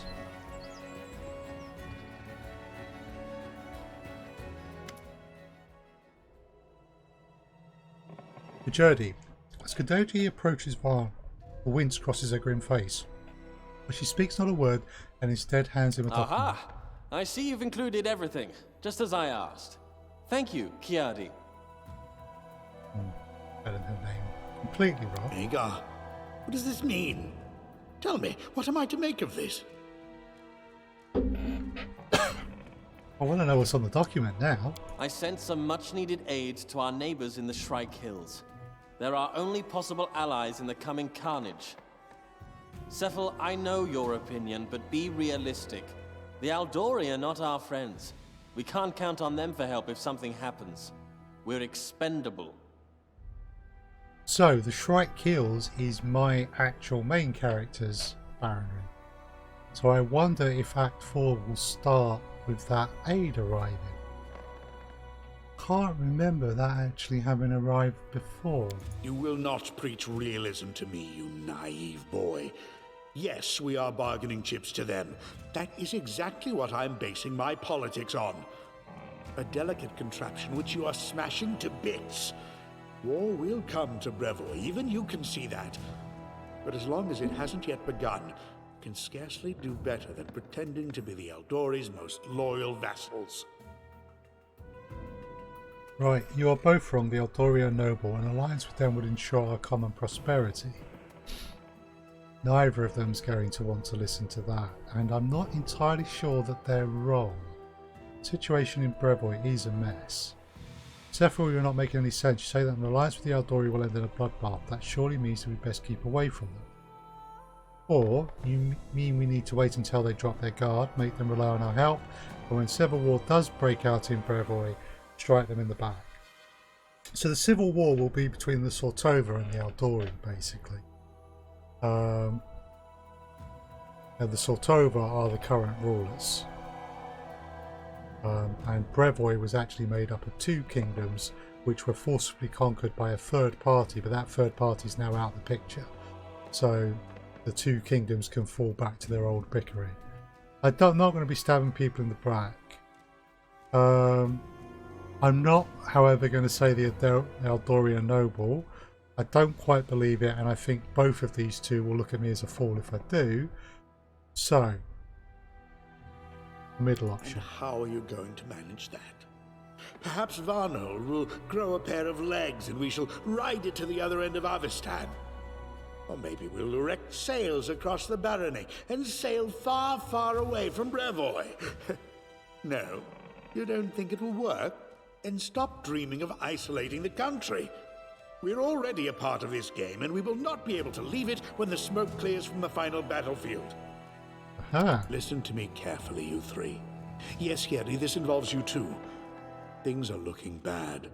Majority. As Kadoti approaches Varn, the wince crosses her grim face. But she speaks not a word and instead hands him a document. Aha! I see you've included everything, just as I asked. Thank you, Kiadi. Spelling her name completely wrong. Agar, what does this mean? Tell me, what am I to make of this? I want to know what's on the document now. I sent some much-needed aid to our neighbors in the Shrike Hills. They're our only possible allies in the coming carnage. Cephal, I know your opinion, but be realistic. The Aldori are not our friends. We can't count on them for help if something happens. We're expendable. So, the Shrike Hills is my actual main character's barony. So I wonder if Act 4 will start with that aid arriving. Can't remember that actually having arrived before. You will not preach realism to me, you naive boy. Yes, we are bargaining chips to them. That is exactly what I'm basing my politics on. A delicate contraption which you are smashing to bits. War will come to Brevoy, even you can see that. But as long as it hasn't yet begun, you can scarcely do better than pretending to be the Eldori's most loyal vassals. Right, you are both wrong. The Eldori are noble. An alliance with them would ensure our common prosperity. Neither of them's going to want to listen to that, and I'm not entirely sure that they're wrong. The situation in Brevoy is a mess. Cephal, you're not making any sense. You say that an alliance with the Eldori will end in a bloodbath. That surely means that we best keep away from them. Or, you mean we need to wait until they drop their guard, make them rely on our help, and when civil war does break out in Brevoy, strike them in the back. So the civil war will be between the Sortova and the Eldori, basically. And the Sortova are the current rulers. And Brevoy was actually made up of two kingdoms which were forcibly conquered by a third party, but that third party is now out of the picture. So the two kingdoms can fall back to their old bickering. I'm not going to be stabbing people in the back. I'm not, however, going to say the Eldori are noble. I don't quite believe it, and I think both of these two will look at me as a fool if I do. So, middle option. And how are you going to manage that? Perhaps Varnhold will grow a pair of legs and we shall ride it to the other end of Avestan. Or maybe we'll erect sails across the barony and sail far, far away from Brevoy. No, you don't think it will work? And stop dreaming of isolating the country. We're already a part of this game, and we will not be able to leave it when the smoke clears from the final battlefield. Aha. Listen to me carefully, you three. Yes, Harry, this involves you too. Things are looking bad.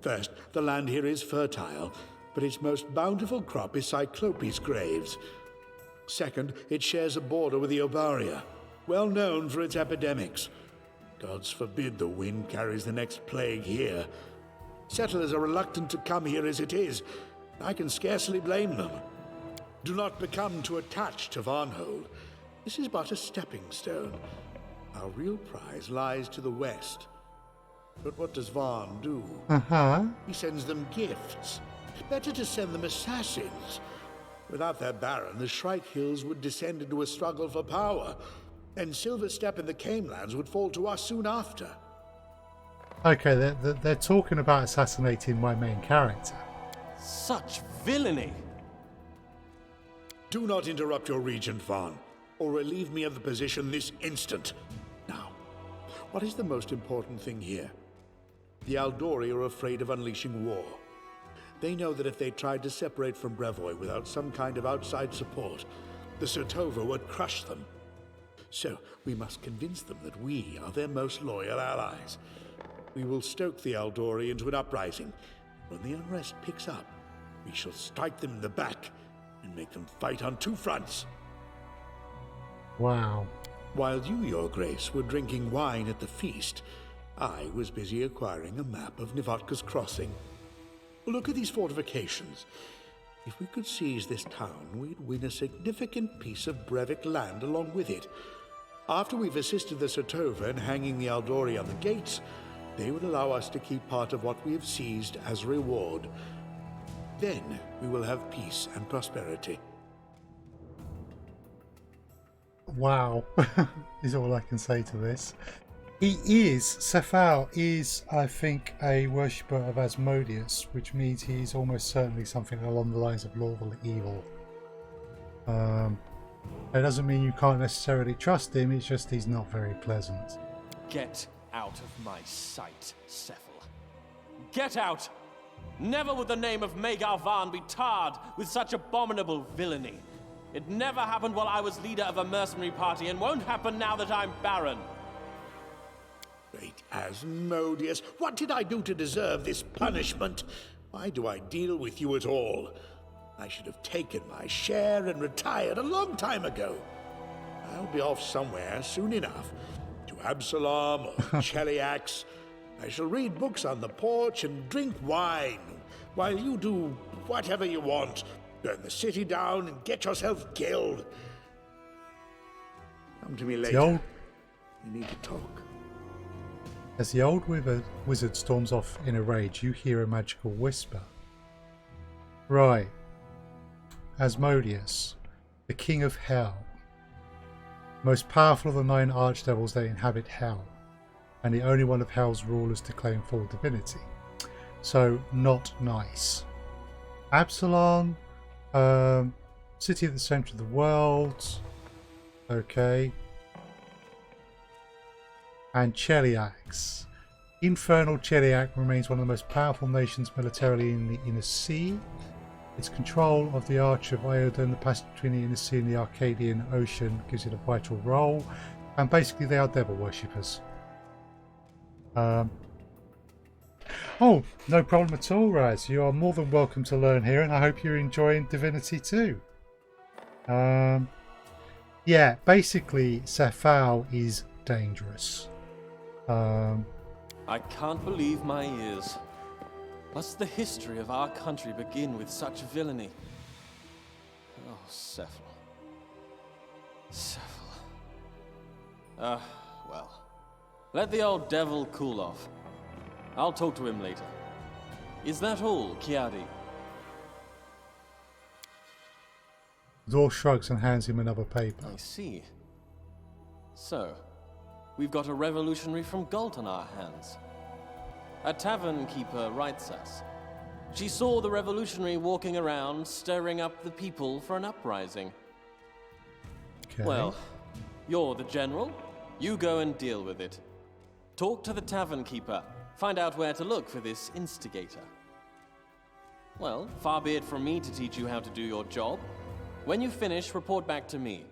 First, the land here is fertile, but its most bountiful crop is Cyclopes graves. Second, it shares a border with the Obaria, well known for its epidemics. Gods forbid the wind carries the next plague here. Settlers are reluctant to come here as it is. I can scarcely blame them. Do not become too attached to Varnhold. This is but a stepping stone. Our real prize lies to the west. But what does Varn do? He sends them gifts. Better to send them assassins. Without their baron, the Shrike Hills would descend into a struggle for power, and Silverstep and the Canelands would fall to us soon after. Okay, they're talking about assassinating my main character. Such villainy! Do not interrupt your regent, Varn, or relieve me of the position this instant. Now, what is the most important thing here? The Aldori are afraid of unleashing war. They know that if they tried to separate from Brevoy without some kind of outside support, the Sortova would crush them. So, we must convince them that we are their most loyal allies. We will stoke the Aldori into an uprising. When the unrest picks up, we shall strike them in the back and make them fight on two fronts. Wow. While you, Your Grace, were drinking wine at the feast, I was busy acquiring a map of Nivatka's Crossing. Look at these fortifications. If we could seize this town, we'd win a significant piece of Brevik land along with it. After we've assisted the Satova in hanging the Aldori on the gates, they would allow us to keep part of what we have seized as a reward. Then we will have peace and prosperity. Wow, is all I can say to this. Sefal is, I think, a worshipper of Asmodeus, which means he's almost certainly something along the lines of lawful evil. It doesn't mean you can't necessarily trust him, it's just he's not very pleasant. Get out of my sight, Sephal. Get out! Never would the name of Magar Varn be tarred with such abominable villainy. It never happened while I was leader of a mercenary party and won't happen now that I'm Baron. Great Asmodeus, what did I do to deserve this punishment? Why do I deal with you at all? I should have taken my share and retired a long time ago. I'll be off somewhere soon enough. To Absalom or Cheliax. I shall read books on the porch and drink wine, while you do whatever you want. Burn the city down and get yourself killed. Come to me later. We need to talk. As the old wizard storms off in a rage, you hear a magical whisper. Right. Asmodeus, the king of hell. Most powerful of the 9 archdevils that inhabit hell, and the only one of hell's rulers to claim full divinity. So, not nice. Absalom, city at the center of the world. Okay. And Cheliax. Infernal Cheliax remains one of the most powerful nations militarily in the Inner Sea. Its control of the Arch of Iodon, the passage between the Inner Sea and the Arcadian Ocean, gives it a vital role. And basically they are devil worshippers. Oh, no problem at all, Raz. You are more than welcome to learn here, and I hope you're enjoying Divinity too. Yeah, basically Sefal is dangerous. I can't believe my ears. Must the history of our country begin with such villainy? Oh, Sephal. Sephal. Well. Let the old devil cool off. I'll talk to him later. Is that all, Kiadi? The dwarf shrugs and hands him another paper. I see. So, we've got a revolutionary from Galt on our hands. A tavern keeper writes us. She saw the revolutionary walking around, stirring up the people for an uprising. Okay. Well, you're the general. You go and deal with it. Talk to the tavern keeper. Find out where to look for this instigator. Well, far be it from me to teach you how to do your job. When you finish, report back to me.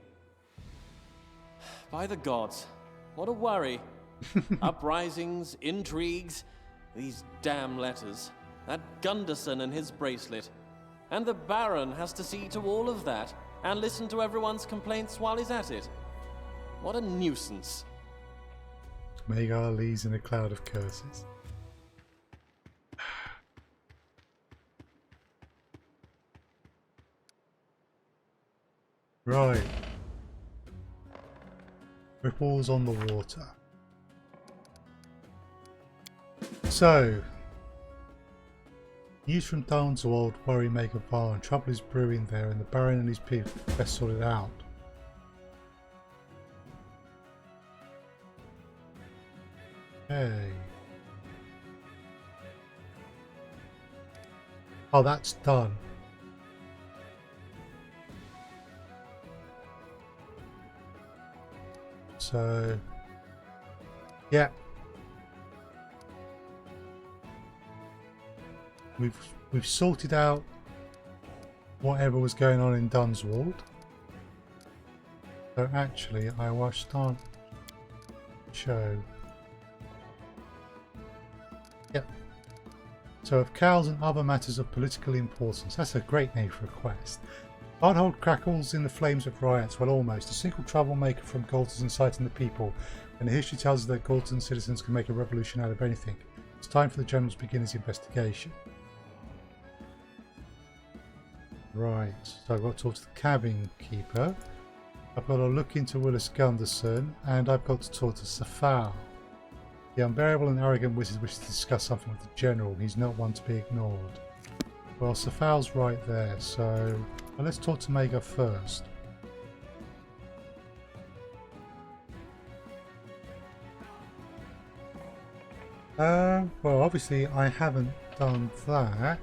By the gods, what a worry. Uprisings, intrigues, these damn letters, that Gunderson and his bracelet. And the Baron has to see to all of that and listen to everyone's complaints while he's at it. What a nuisance. Magar leaves in a cloud of curses. Right. Ripples on the water. So, news from Varnhold worry Magar Varn. Trouble is brewing there, and the Baron and his people best sort it out. Okay. Oh, that's done. So, yeah. We've sorted out whatever was going on in Dunswald. So actually, I will start show. Yep. So of cows and other matters of political importance. That's a great name for a quest. Varnhold crackles in the flames of riots. Well, almost. A single troublemaker from Galt is inciting the people, and the history tells us that Galton citizens can make a revolution out of anything. It's time for the general to begin his investigation. Right, so I've got to talk to the cabin keeper. I've got to look into Willis Gunderson, and I've got to talk to Safal. The unbearable and arrogant wizard wishes to discuss something with the general. He's not one to be ignored. Well, Safal's right there, so well, let's talk to Maga first. Well, obviously I haven't done that.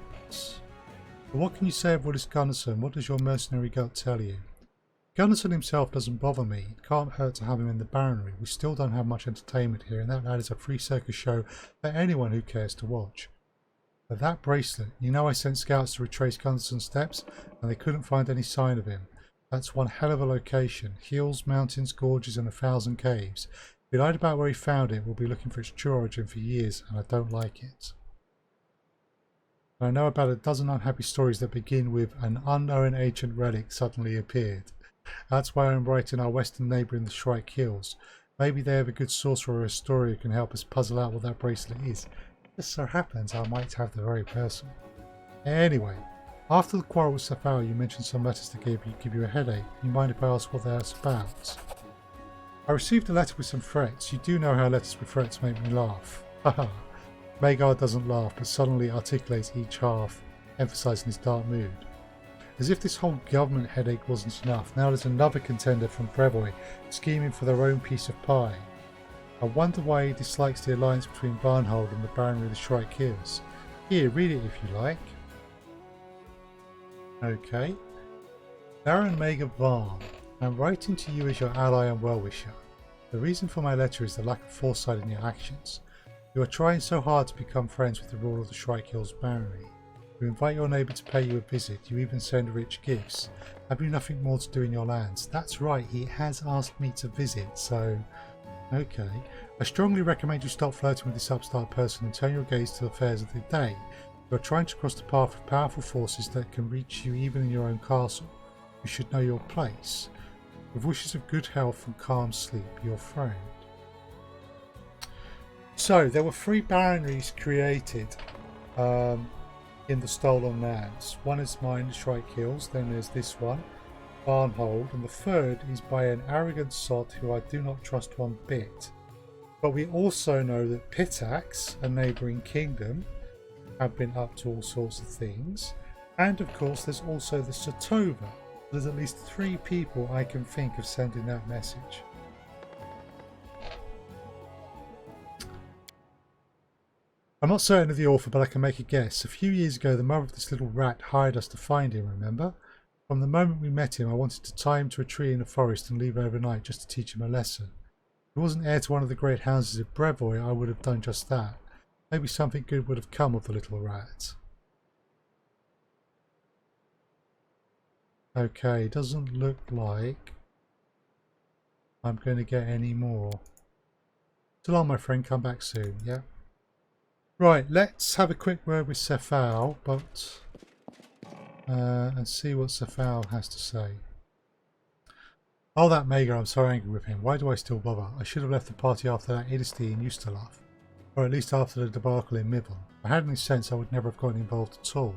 But what can you say of Willis Gunderson? What does your mercenary gut tell you? Gunderson himself doesn't bother me. It can't hurt to have him in the Baronry. We still don't have much entertainment here, and that lad is a free circus show for anyone who cares to watch. But that bracelet, you know I sent scouts to retrace Gunderson's steps, and they couldn't find any sign of him. That's one hell of a location. Hills, mountains, gorges, and 1,000 caves. If he lied about where he found it, we'll be looking for its true origin for years, and I don't like it. I know about a dozen unhappy stories that begin with an unknown ancient relic suddenly appeared. That's why I'm writing our western neighbour in the Shrike Hills. Maybe they have a good sorcerer or historian who can help us puzzle out what that bracelet is. It just so happens I might have the very person. Anyway, after the quarrel with Safal, you mentioned some letters that give you a headache. You mind if I ask what they're about? I received a letter with some threats. You do know how letters with threats make me laugh. Haha. Magar doesn't laugh, but suddenly articulates each half, emphasising his dark mood. As if this whole government headache wasn't enough, now there's another contender from Brevoy, scheming for their own piece of pie. I wonder why he dislikes the alliance between Varnhold and the Baronry of the Shrike Hills. Here, read it if you like. Okay. Baron Magar Varn, I'm writing to you as your ally and well-wisher. The reason for my letter is the lack of foresight in your actions. You are trying so hard to become friends with the ruler of the Shrike Hills Baronry. You invite your neighbour to pay you a visit. You even send rich gifts. Have you nothing more to do in your lands? That's right, he has asked me to visit, so... Okay. I strongly recommend you stop flirting with this upstart person and turn your gaze to the affairs of the day. You are trying to cross the path of powerful forces that can reach you even in your own castle. You should know your place. With wishes of good health and calm sleep, your friend. So, there were 3 baronries created in the Stolen Lands. One is mine, the Shrike Hills, then there's this one, Varnhold, and the third is by an arrogant sot who I do not trust one bit. But we also know that Pitax, a neighbouring kingdom, have been up to all sorts of things. And of course there's also the Satova. There's at least 3 people I can think of sending that message. I'm not certain of the author, but I can make a guess. A few years ago, the mother of this little rat hired us to find him, remember? From the moment we met him, I wanted to tie him to a tree in the forest and leave overnight just to teach him a lesson. If he wasn't heir to one of the great houses of Brevoy, I would have done just that. Maybe something good would have come of the little rat. Okay, doesn't look like I'm going to get any more. So long, my friend, come back soon, yeah? Right, let's have a quick word with Safal, but and see what Safal has to say. Oh, that Magar, I'm so angry with him. Why do I still bother? I should have left the party after that idiocy in Ustalath, or at least after the debacle in Mivon. If I had any sense, I would never have gotten involved at all.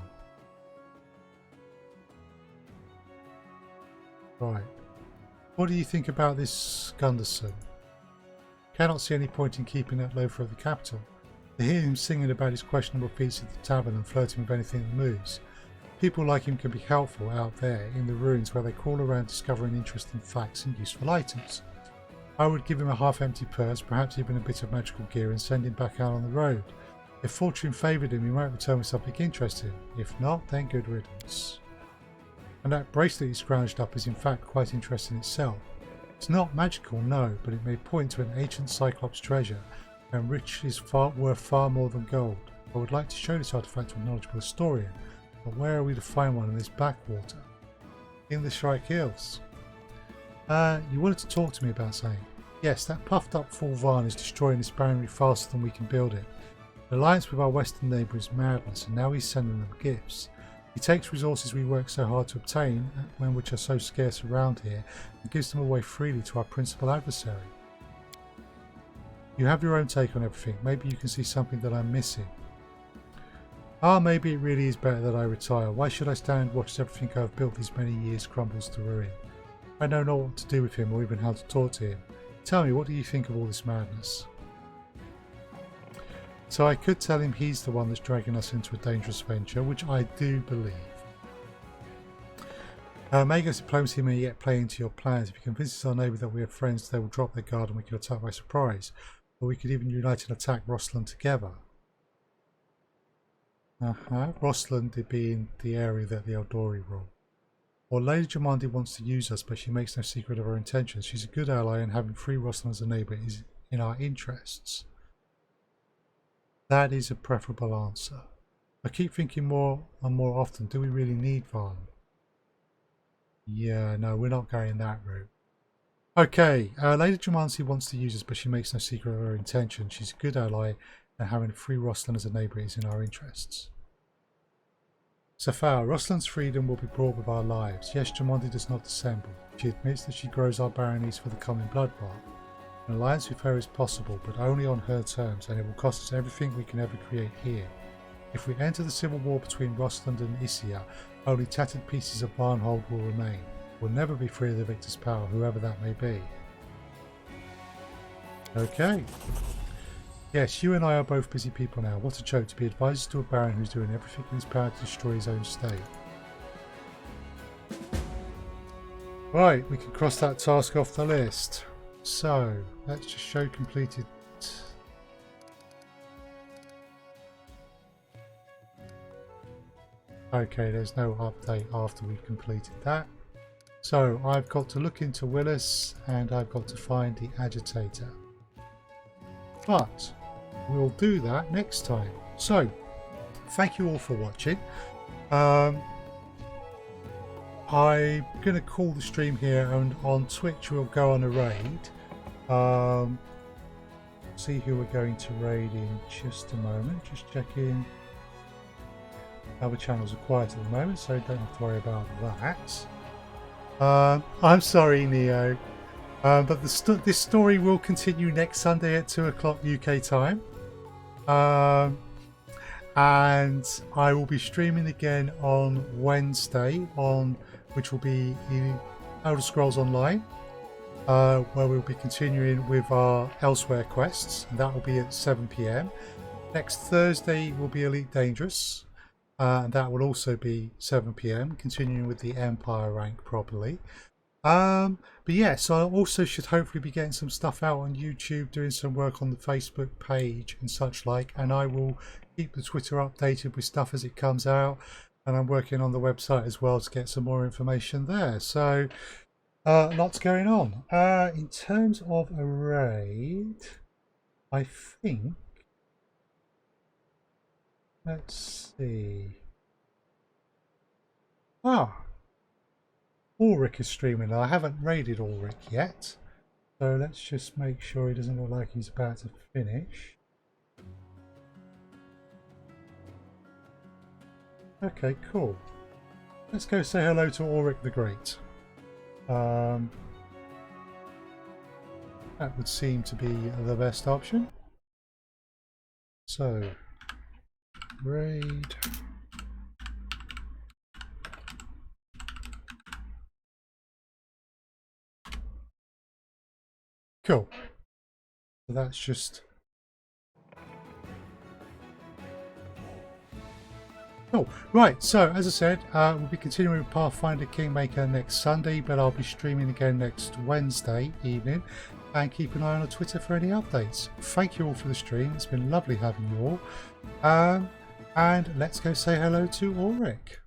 Right. What do you think about this Gunderson? Cannot see any point in keeping that loafer at the capital. To hear him singing about his questionable feats at the tavern and flirting with anything that moves. People like him can be helpful out there in the ruins where they crawl around discovering interesting facts and useful items. I would give him a half-empty purse, perhaps even a bit of magical gear, and send him back out on the road. If fortune favoured him, he might return with something interesting. If not, then good riddance. And that bracelet he scrounged up is in fact quite interesting itself. It's not magical, no, but it may point to an ancient Cyclops treasure, and riches worth far more than gold. I would like to show this artefact to a knowledgeable historian, but where are we to find one in this backwater? In the Shrike Hills. You wanted to talk to me about something. Yes, that puffed up fool Varn is destroying this baronry faster than we can build it. The alliance with our western neighbour is madness, and now he's sending them gifts. He takes resources we work so hard to obtain, when which are so scarce around here, and gives them away freely to our principal adversary. You have your own take on everything. Maybe you can see something that I'm missing. Ah, maybe it really is better that I retire. Why should I stand and watch as everything I've built these many years crumbles to ruin? I know not what to do with him or even how to talk to him. Tell me, what do you think of all this madness? So I could tell him he's the one that's dragging us into a dangerous venture, which I do believe. Mago's diplomacy may yet play into your plans. If he convinces our neighbour that we are friends, they will drop their guard and we can attack by surprise. Or we could even unite and attack Rosslyn together. Rosslyn being the area that the Eldori rule. Or Lady Jamandi wants to use us, but she makes no secret of her intentions. She's a good ally, and having free Rosslyn as a neighbour is in our interests. That is a preferable answer. I keep thinking more and more often, do we really need Varn? Yeah, no, we're not going that route. Okay, Lady Jumansi wants to use us, but she makes no secret of her intention. She's a good ally, and having free Rosslyn as a neighbour is in our interests. Safar, Rosslyn's freedom will be brought with our lives. Yes, Jumanji does not dissemble. She admits that she grows our baronies for the coming bloodbath. An alliance with her is possible, but only on her terms, and it will cost us everything we can ever create here. If we enter the civil war between Rosslyn and Isia, only tattered pieces of Varnhold will remain. We'll never be free of the victor's power, whoever that may be. Okay. Yes, you and I are both busy people now. What a joke to be advisors to a baron who's doing everything in his power to destroy his own state. Right, we can cross that task off the list. So, let's just show completed. Okay, there's no update after we've completed that. So, I've got to look into Willis and I've got to find the agitator. But we'll do that next time. So, thank you all for watching. I'm going to call the stream here, and on Twitch we'll go on a raid. See who we're going to raid in just a moment. Just checking. Other channels are quiet at the moment, so don't have to worry about that. I'm sorry, Neo. But this story will continue next Sunday at 2 o'clock UK time. And I will be streaming again on Wednesday, which will be in Elder Scrolls Online, where we'll be continuing with our Elsewhere quests, and that will be at 7 PM. Next Thursday will be Elite Dangerous, and that will also be 7 PM, continuing with the Empire rank properly. But yeah, so I also should hopefully be getting some stuff out on YouTube, doing some work on the Facebook page and such like, and I will keep the Twitter updated with stuff as it comes out, and I'm working on the website as well to get some more information there. So lots going on. In terms of a raid, I think, let's see. Ulrich is streaming. I haven't raided Ulrich yet, so let's just make sure he doesn't look like he's about to finish. Okay, cool. Let's go say hello to Ulrich the Great. That would seem to be the best option. So, raid. Cool. So that's just... Oh, right. So, as I said, we'll be continuing with Pathfinder Kingmaker next Sunday, but I'll be streaming again next Wednesday evening, and keep an eye on Twitter for any updates. Thank you all for the stream. It's been lovely having you all. And let's go say hello to Ulrich.